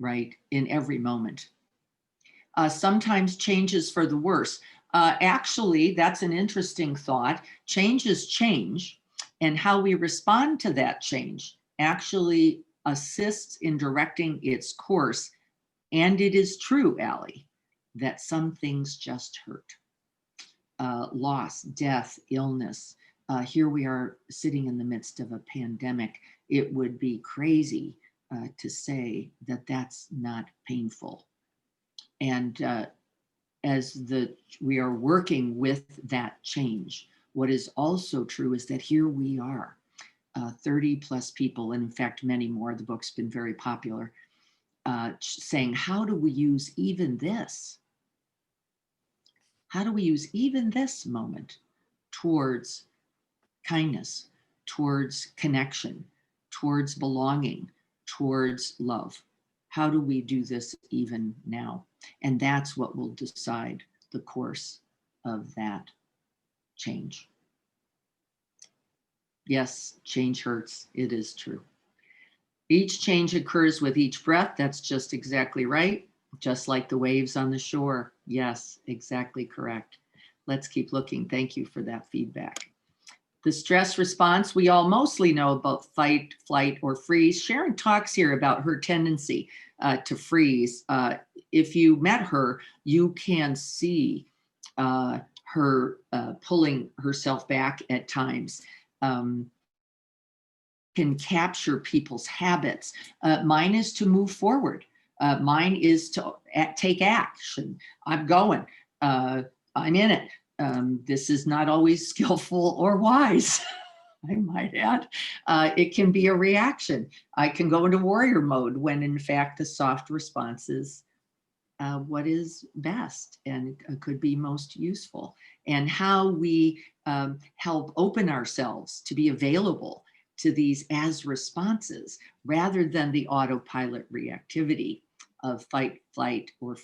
right in every moment. Sometimes changes for the worse. Actually, that's an interesting thought. Changes change, and how we respond to that change actually assists in directing its course. And it is true, Allie, that some things just hurt. Loss, death, illness. Here we are sitting in the midst of a pandemic. It would be crazy to say that that's not painful. And as we are working with that change, what is also true is that here we are, 30 plus people, and in fact, many more. The book's been very popular, saying, how do we use even this? How do we use even this moment towards kindness, towards connection, towards belonging, towards love? How do we do this even now? And that's what will decide the course of that change. Yes, change hurts. It is true. Each change occurs with each breath. That's just exactly right. Just like the waves on the shore. Yes, exactly correct. Let's keep looking. Thank you for that feedback. The stress response, we all mostly know about fight, flight, or freeze. Sharon talks here about her tendency to freeze. If you met her, you can see her pulling herself back at times. Can capture people's habits. Mine is to move forward. Mine is to take action. I'm going. I'm in it. This is not always skillful or wise, I might add. It can be a reaction. I can go into warrior mode when in fact the soft response is what is best and could be most useful. And how we help open ourselves to be available to these as responses rather than the autopilot reactivity of fight, flight, or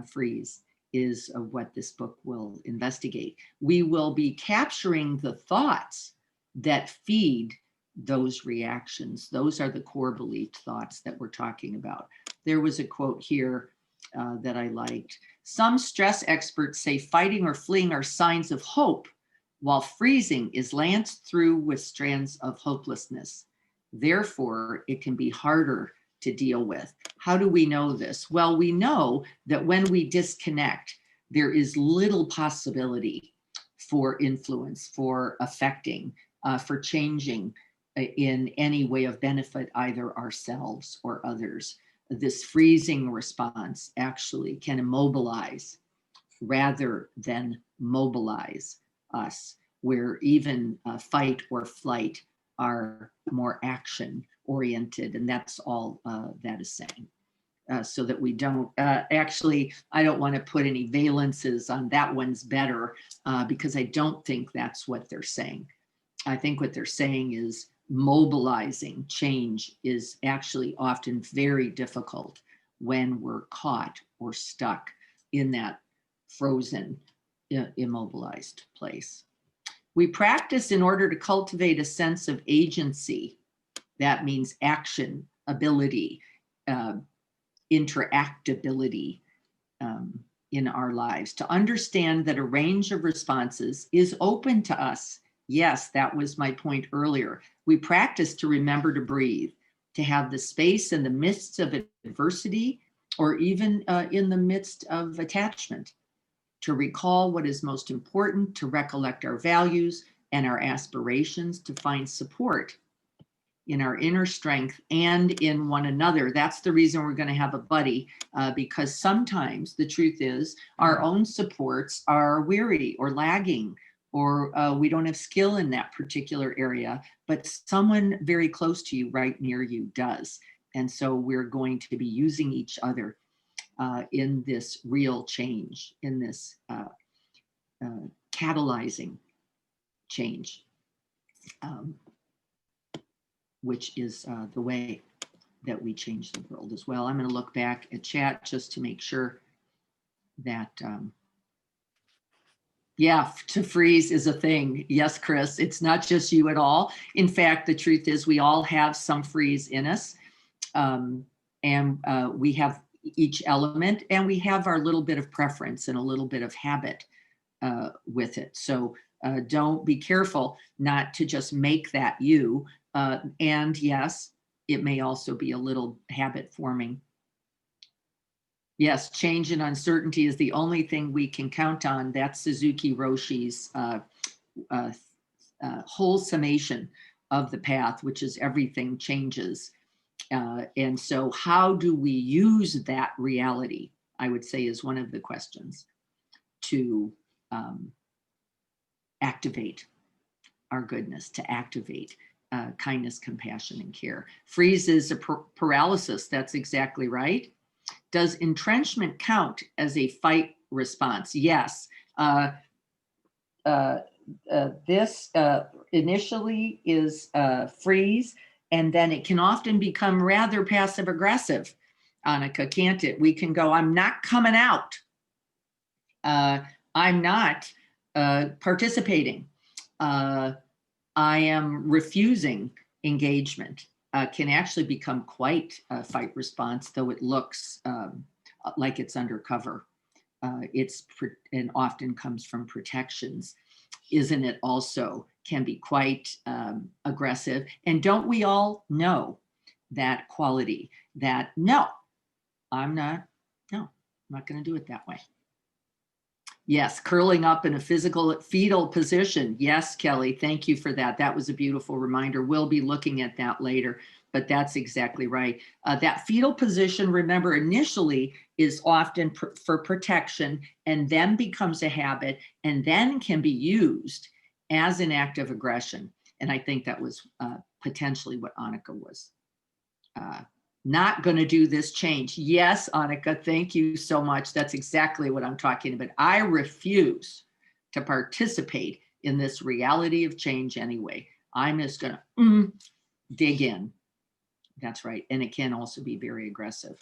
freeze is what this book will investigate. We will be capturing the thoughts that feed those reactions. Those are the core belief thoughts that we're talking about. There was a quote here that I liked. Some stress experts say fighting or fleeing are signs of hope, while freezing is lanced through with strands of hopelessness. Therefore, it can be harder to deal with. How do we know this? Well, we know that when we disconnect, there is little possibility for influence, for affecting, for changing in any way of benefit, either ourselves or others. This freezing response actually can immobilize rather than mobilize us, where even fight or flight are more action oriented. And that's all that is saying. So that we don't, actually, I don't want to put any valences on that one's better because I don't think that's what they're saying. I think what they're saying is mobilizing change is actually often very difficult when we're caught or stuck in that frozen, immobilized place. We practice in order to cultivate a sense of agency. That means action, ability, interactability in our lives, to understand that a range of responses is open to us. Yes, that was my point earlier. We practice to remember to breathe, to have the space in the midst of adversity, or even in the midst of attachment, to recall what is most important, to recollect our values and our aspirations, to find support in our inner strength and in one another. That's the reason we're going to have a buddy, because sometimes the truth is our own supports are weary or lagging, or we don't have skill in that particular area, but someone very close to you, right near you, does. And so we're going to be using each other in this real change, in this catalyzing change, which is the way that we change the world as well. I'm going to look back at chat just to make sure that Yeah, to freeze is a thing. Yes, Chris, it's not just you at all. In fact, the truth is we all have some freeze in us. Um, and we have each element, and we have our little bit of preference and a little bit of habit with it. So don't, be careful not to just make that you. And yes, it may also be a little habit forming. Yes, change and uncertainty is the only thing we can count on. That's Suzuki Roshi's uh, whole summation of the path, which is everything changes. And so how do we use that reality, I would say, is one of the questions to activate our goodness, to activate kindness, compassion, and care. Freeze is a paralysis. That's exactly right. Does entrenchment count as a fight response? Yes. This initially is freeze, and then it can often become rather passive aggressive, Annika, can't it? We can go, I'm not coming out. I'm not participating. I am refusing engagement. Can actually become quite a fight response, though it looks like it's undercover. And often comes from protections. Isn't it also can be quite aggressive? And don't we all know that quality that no, I'm not going to do it that way. Yes, curling up in a fetal position. Yes, Kelly, thank you for that. That was a beautiful reminder. We'll be looking at that later, but that's exactly right. That fetal position, remember, initially is often for protection, and then becomes a habit, and then can be used as an act of aggression. And I think that was potentially what Annika was not going to do this change. Yes, Annika, thank you so much. That's exactly what I'm talking about. I refuse to participate in this reality of change anyway. I'm just going to dig in. That's right. And it can also be very aggressive.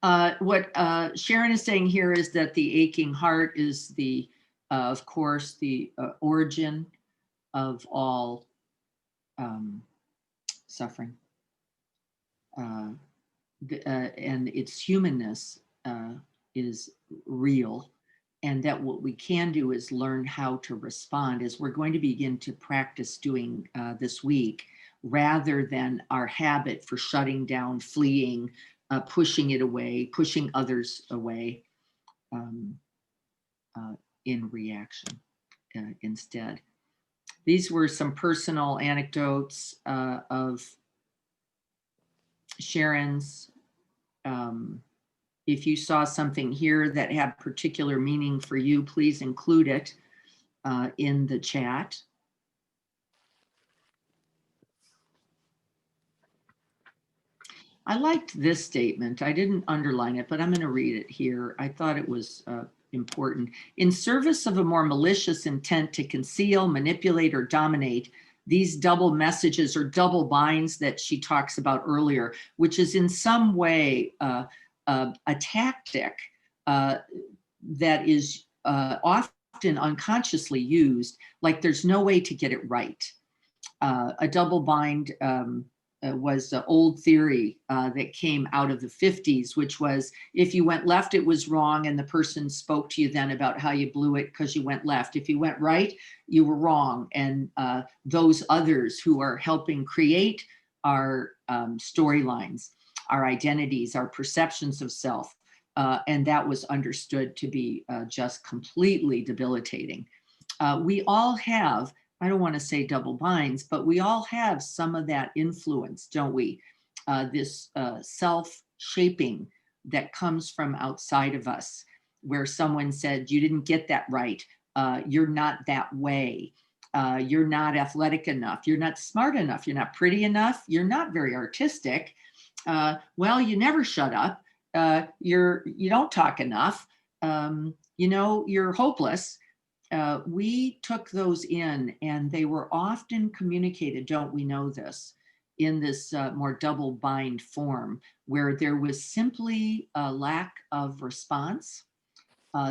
What Sharon is saying here is that the aching heart is the, of course, the origin of all suffering. And its humanness is real, and that what we can do is learn how to respond, as we're going to begin to practice doing this week, rather than our habit for shutting down, fleeing, pushing it away, pushing others away in reaction instead. These were some personal anecdotes of Sharon's. If you saw something here that had particular meaning for you, please include it in the chat. I liked this statement. I didn't underline it, but I'm going to read it here. I thought it was important. In service of a more malicious intent to conceal, manipulate, or dominate, these double messages or double binds that she talks about earlier, which is in some way a tactic that is often unconsciously used, like there's no way to get it right. A double bind was an old theory that came out of the 50s, which was if you went left, it was wrong, and the person spoke to you then about how you blew it because you went left. If you went right, you were wrong. And those others who are helping create our storylines, our identities, our perceptions of self, and that was understood to be just completely debilitating. We all have, I don't want to say double binds, but we all have some of that influence, don't we? This self-shaping that comes from outside of us, where someone said, you didn't get that right. You're not that way. You're not athletic enough. You're not smart enough. You're not pretty enough. You're not very artistic. Well, you never shut up. You don't talk enough. You're hopeless. We took those in, and they were often communicated, don't we know this, in this more double bind form, where there was simply a lack of response,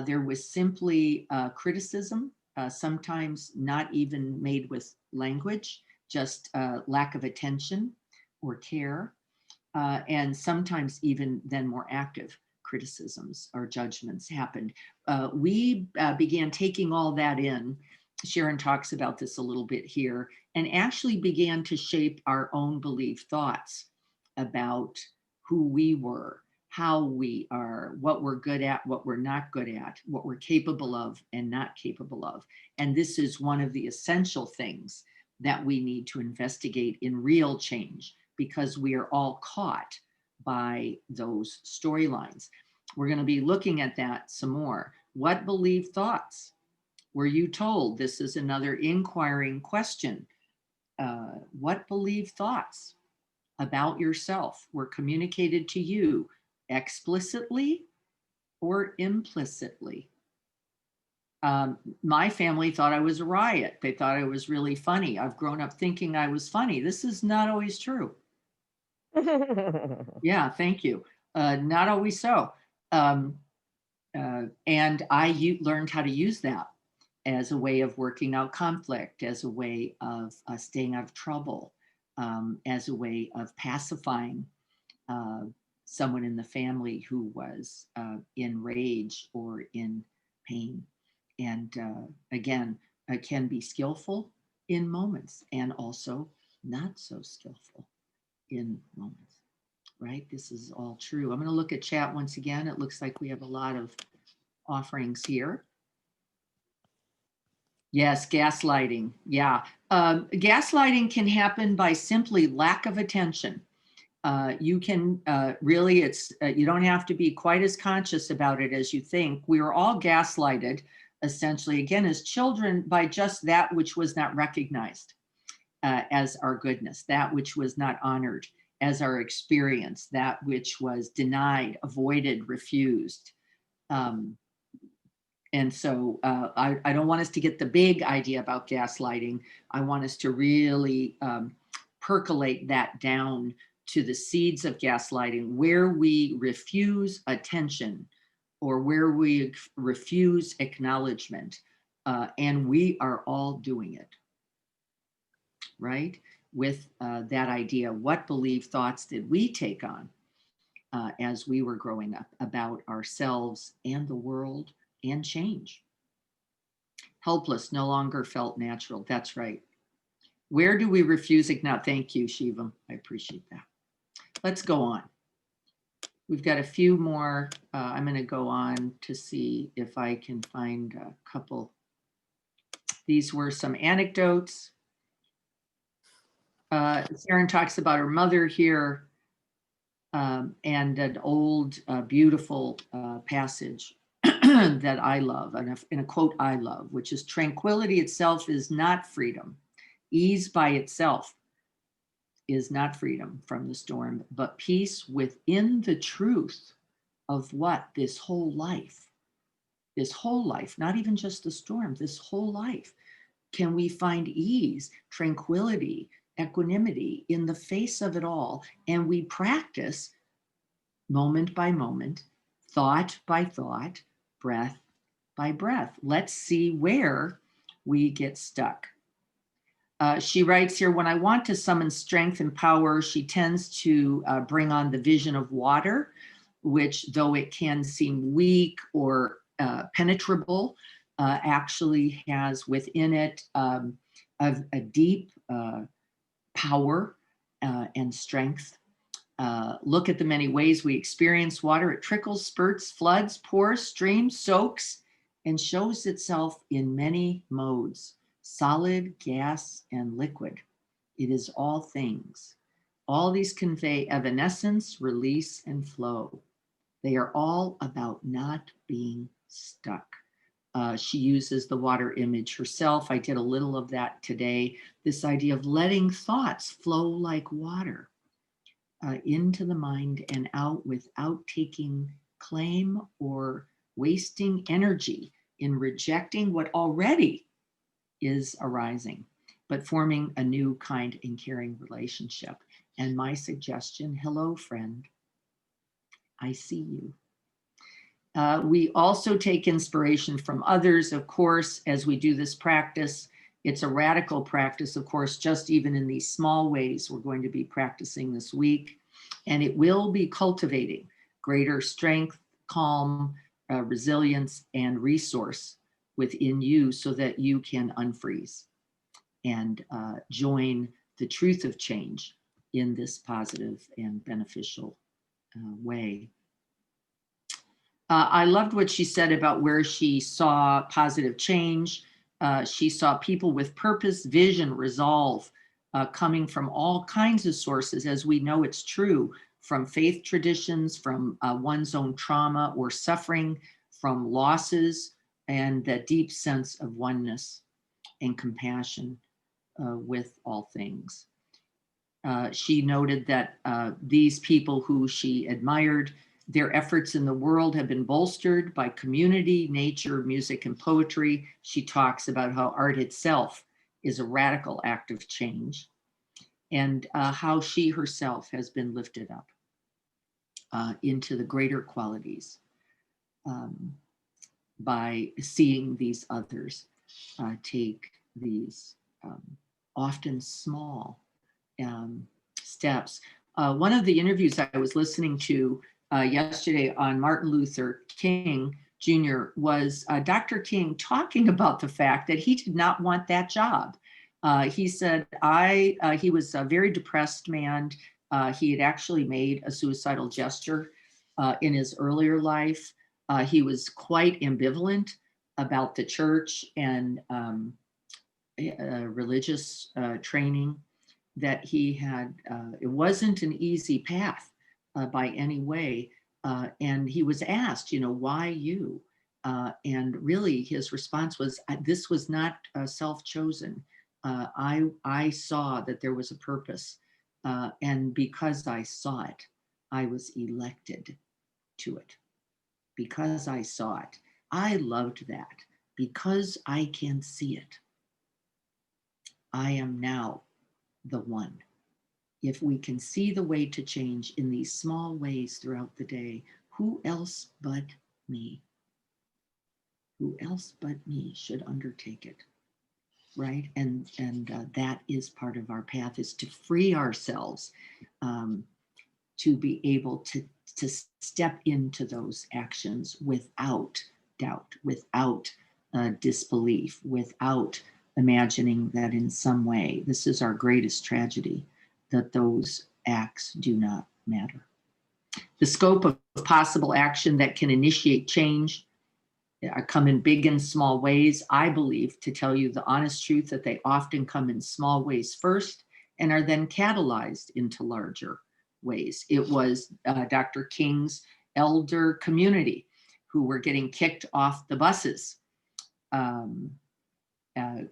There was simply criticism, sometimes not even made with language, just lack of attention or care, and sometimes even then more active criticisms or judgments happened. We began taking all that in. Sharon talks about this a little bit here, and actually began to shape our own belief thoughts about who we were, how we are, what we're good at, what we're not good at, what we're capable of and not capable of. And this is one of the essential things that we need to investigate in real change, because we are all caught by those storylines. We're going to be looking at that some more. What belief thoughts were you told? This is another inquiring question. What belief thoughts about yourself were communicated to you explicitly or implicitly? My family thought I was a riot. They thought I was really funny. I've grown up thinking I was funny. This is not always true. Yeah, thank you. Not always so. And I learned how to use that as a way of working out conflict, as a way of staying out of trouble, as a way of pacifying someone in the family who was in rage or in pain. And again, it can be skillful in moments and also not so skillful in moments, right? This is all true. I'm going to look at chat once again. It looks like we have a lot of offerings here. Yes, gaslighting. Yeah. Gaslighting can happen by simply lack of attention. You can really, you don't have to be quite as conscious about it as you think. We were all gaslighted, essentially, again, as children, by just that which was not recognized as our goodness, that which was not honored as our experience, that which was denied, avoided, refused. And so I don't want us to get the big idea about gaslighting. I want us to really percolate that down to the seeds of gaslighting, where we refuse attention or where we refuse acknowledgement. And we are all doing it, right? With that idea, what belief thoughts did we take on as we were growing up about ourselves and the world and change? Helpless no longer felt natural. That's right. Where do we refuse acknowledgement? Thank you, Shivam. I appreciate that. Let's go on. We've got a few more. I'm going to go on to see if I can find a couple. These were some anecdotes. Sharon talks about her mother here, and an old, beautiful passage that I love, and a quote I love, which is, tranquility itself is not freedom. Ease by itself is not freedom from the storm, but peace within the truth of what this whole life, not even just the storm, this whole life. Can we find ease, tranquility, equanimity in the face of it all? And we practice moment by moment, thought by thought, breath by breath. Let's see where we get stuck. She writes here, when I want to summon strength and power, she tends to bring on the vision of water, which, though it can seem weak or penetrable, actually has within it a deep power and strength. Look at the many ways we experience water. It trickles, spurts, floods, pours, streams, soaks, and shows itself in many modes: solid, gas, and liquid. It is all things. All these convey evanescence, release, and flow. They are all about not being stuck. She uses the water image herself. I did a little of that today. This idea of letting thoughts flow like water into the mind and out without taking claim or wasting energy in rejecting what already is arising, but forming a new kind and caring relationship. And my suggestion, hello, friend, I see you. We also take inspiration from others, of course, as we do this practice. It's a radical practice, of course, just even in these small ways we're going to be practicing this week. And it will be cultivating greater strength, calm, resilience, and resource within you so that you can unfreeze and join the truth of change in this positive and beneficial way. I loved what she said about where she saw positive change. She saw people with purpose, vision, resolve coming from all kinds of sources, as we know it's true, from faith traditions, from one's own trauma or suffering, from losses, and that deep sense of oneness and compassion with all things. She noted that these people who she admired, their efforts in the world have been bolstered by community, nature, music, and poetry. She talks about how art itself is a radical act of change, and how she herself has been lifted up into the greater qualities by seeing these others take these often small steps. One of the interviews I was listening to yesterday on Martin Luther King Jr. was Dr. King talking about the fact that he did not want that job. He said, he was a very depressed man. He had actually made a suicidal gesture in his earlier life. He was quite ambivalent about the church and religious training that he had. It wasn't an easy path by any way. And he was asked, why you? And really his response was, this was not self-chosen. I saw that there was a purpose. And because I saw it, I was elected to it. Because I saw it. I loved that. Because I can see it, I am now the one. If we can see the way to change in these small ways throughout the day, who else but me? Who else but me should undertake it, right? And that is part of our path, is to free ourselves to be able to step into those actions without doubt, without disbelief, without imagining that in some way, this is our greatest tragedy, that those acts do not matter. The scope of possible action that can initiate change come in big and small ways. I believe, to tell you the honest truth, that they often come in small ways first and are then catalyzed into larger ways. It was Dr. King's elder community who were getting kicked off the buses,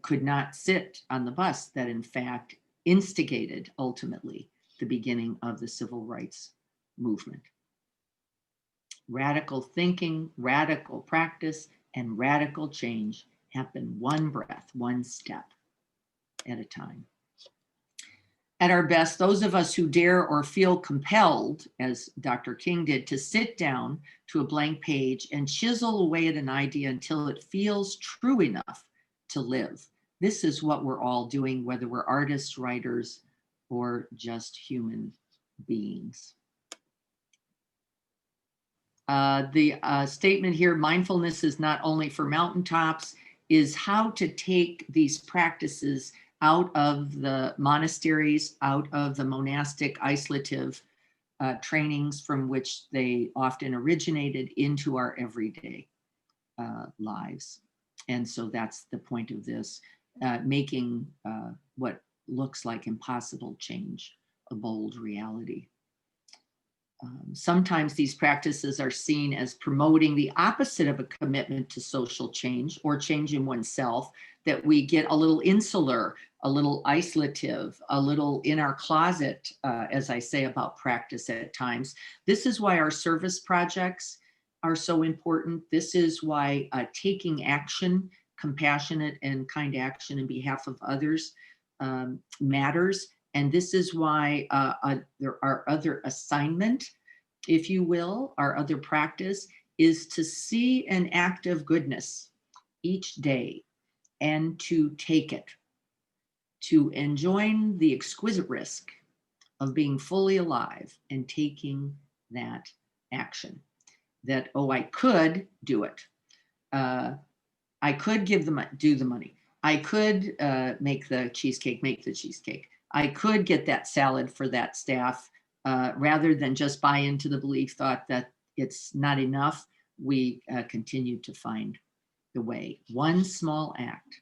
could not sit on the bus, that in fact instigated ultimately the beginning of the civil rights movement. Radical thinking, radical practice, and radical change happen one breath, one step at a time. At our best, those of us who dare or feel compelled, as Dr. King did, to sit down to a blank page and chisel away at an idea until it feels true enough to live. This is what we're all doing, whether we're artists, writers, or just human beings. The statement here, mindfulness is not only for mountaintops, is how to take these practices out of the monasteries, out of the monastic isolative trainings from which they often originated, into our everyday lives. And so that's the point of this, making what looks like impossible change a bold reality. Sometimes these practices are seen as promoting the opposite of a commitment to social change or change in oneself, that we get a little insular, a little isolative, a little in our closet, as I say about practice at times. This is why our service projects are so important. This is why taking action, compassionate and kind action in behalf of others matters. And this is why our other assignment, if you will, our other practice, is to see an act of goodness each day and to take it, to enjoin the exquisite risk of being fully alive and taking that action. That, oh, I could do it. I could do the money. I could make the cheesecake. I could get that salad for that staff, rather than just buy into the belief thought that it's not enough. We continue to find the way. One small act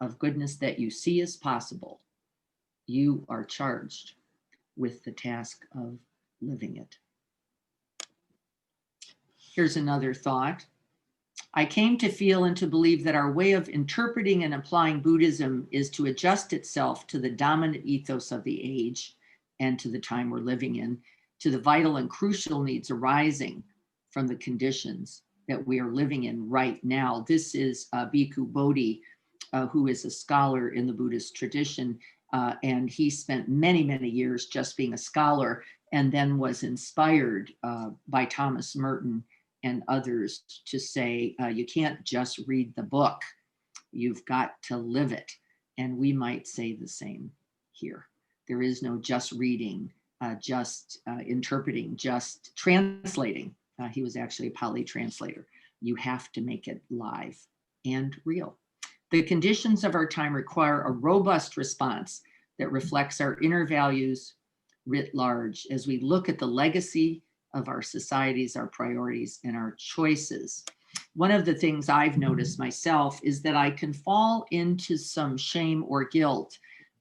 of goodness that you see as possible, you are charged with the task of living it. Here's another thought. I came to feel and to believe that our way of interpreting and applying Buddhism is to adjust itself to the dominant ethos of the age and to the time we're living in, to the vital and crucial needs arising from the conditions that we are living in right now. This is Bhikkhu Bodhi, who is a scholar in the Buddhist tradition, and he spent many, many years just being a scholar, and then was inspired by Thomas Merton and others to say, you can't just read the book, you've got to live it. And we might say the same here. There is no just reading, just interpreting, just translating. He was actually a Pali translator. You have to make it live and real. The conditions of our time require a robust response that reflects our inner values writ large as we look at the legacy of our societies, our priorities, and our choices. One of the things I've noticed myself is that I can fall into some shame or guilt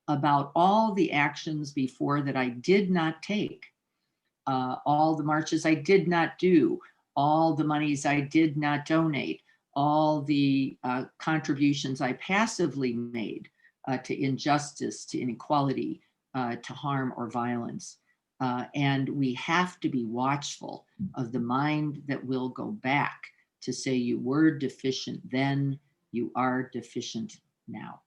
about all the actions before that I did not take, all the marches I did not do, all the monies I did not donate, all the contributions I passively made to injustice, to inequality, to harm or violence. And we have to be watchful of the mind that will go back to say you were deficient then, you are deficient now.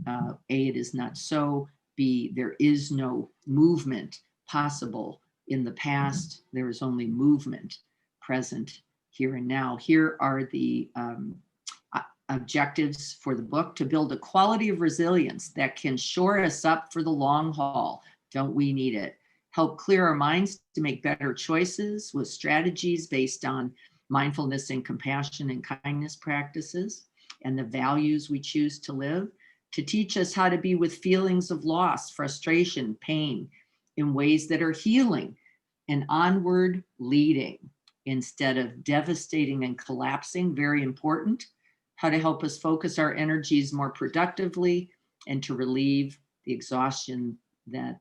A, it is not so. B, there is no movement possible in the past. There is only movement present here and now. Here are the objectives for the book: to build a quality of resilience that can shore us up for the long haul. Don't we need it? Help clear our minds to make better choices with strategies based on mindfulness and compassion and kindness practices and the values we choose to live. To teach us how to be with feelings of loss, frustration, pain in ways that are healing and onward leading instead of devastating and collapsing. Very important. How to help us focus our energies more productively and to relieve the exhaustion that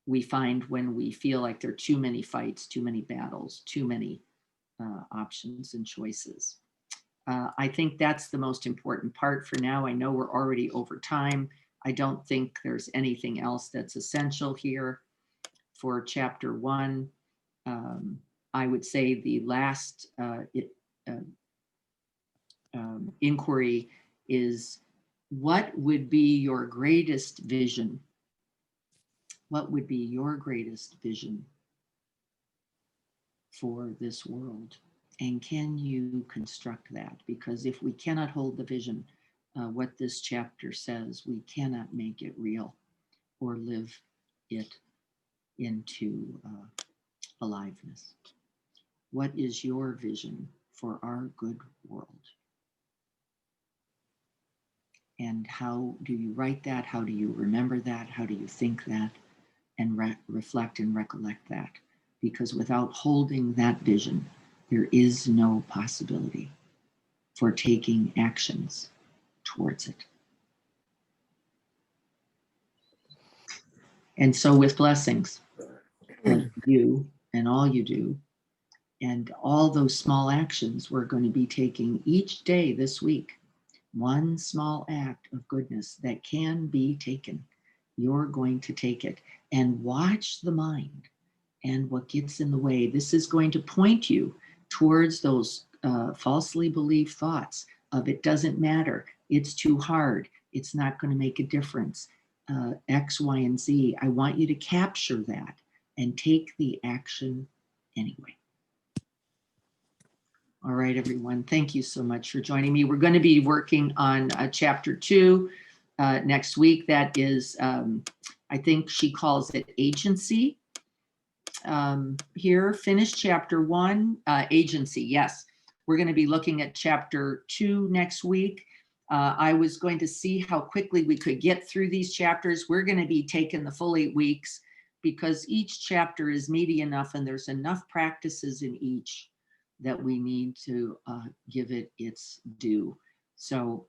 we find when we feel like there are too many fights, too many battles, too many options and choices. I think that's the most important part for now. I know we're already over time. I don't think there's anything else that's essential here for chapter 1. I would say the last inquiry is, what would be your greatest vision? What would be your greatest vision for this world? And can you construct that? Because if we cannot hold the vision, what this chapter says, we cannot make it real or live it into aliveness. What is your vision for our good world? And how do you write that? How do you remember that? How do you think that? And reflect and recollect that? Because without holding that vision, there is no possibility for taking actions towards it. And so with blessings, you and all you do, and all those small actions we're going to be taking each day this week, one small act of goodness that can be taken, you're going to take it and watch the mind and what gets in the way. This is going to point you towards those falsely believed thoughts of it doesn't matter, it's too hard, it's not going to make a difference, X, Y, and Z. I want you to capture that and take the action anyway. All right, everyone. Thank you so much for joining me. We're going to be working on chapter 2 next week. That is, I think she calls it agency. Here, finish chapter 1, agency. Yes, we're going to be looking at chapter 2 next week. I was going to see how quickly we could get through these chapters. We're going to be taking the full 8 weeks because each chapter is meaty enough and there's enough practices in each that we need to give it its due. So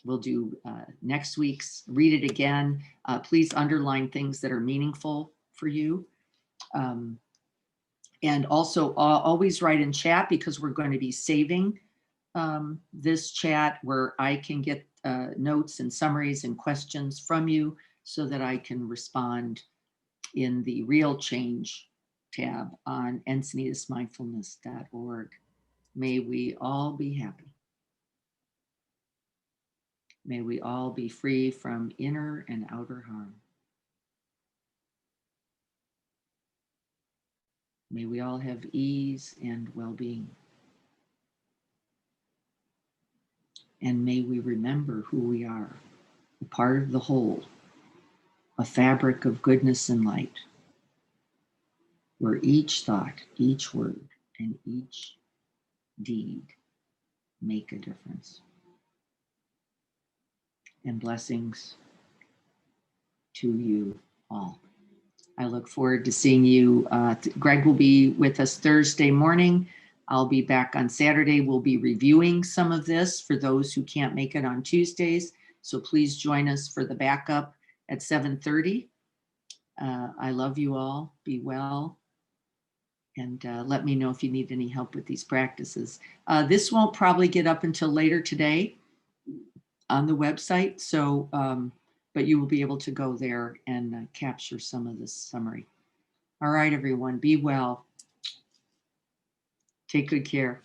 we'll do next week's, read it again. Please underline things that are meaningful for you. And also always write in chat because we're going to be saving this chat where I can get notes and summaries and questions from you so that I can respond in the Real Change tab on encinitasmindfulness.org. May we all be happy. May we all be free from inner and outer harm. May we all have ease and well-being. And may we remember who we are, a part of the whole, a fabric of goodness and light, where each thought, each word, and each deed make a difference. And blessings to you all. I look forward to seeing you. Greg will be with us Thursday morning. I'll be back on Saturday. We'll be reviewing some of this for those who can't make it on Tuesdays. So please join us for the backup at 7:30. I love you all. Be well. And let me know if you need any help with these practices. This won't probably get up until later today on the website. So, but you will be able to go there and capture some of this summary. All right, everyone, be well. Take good care.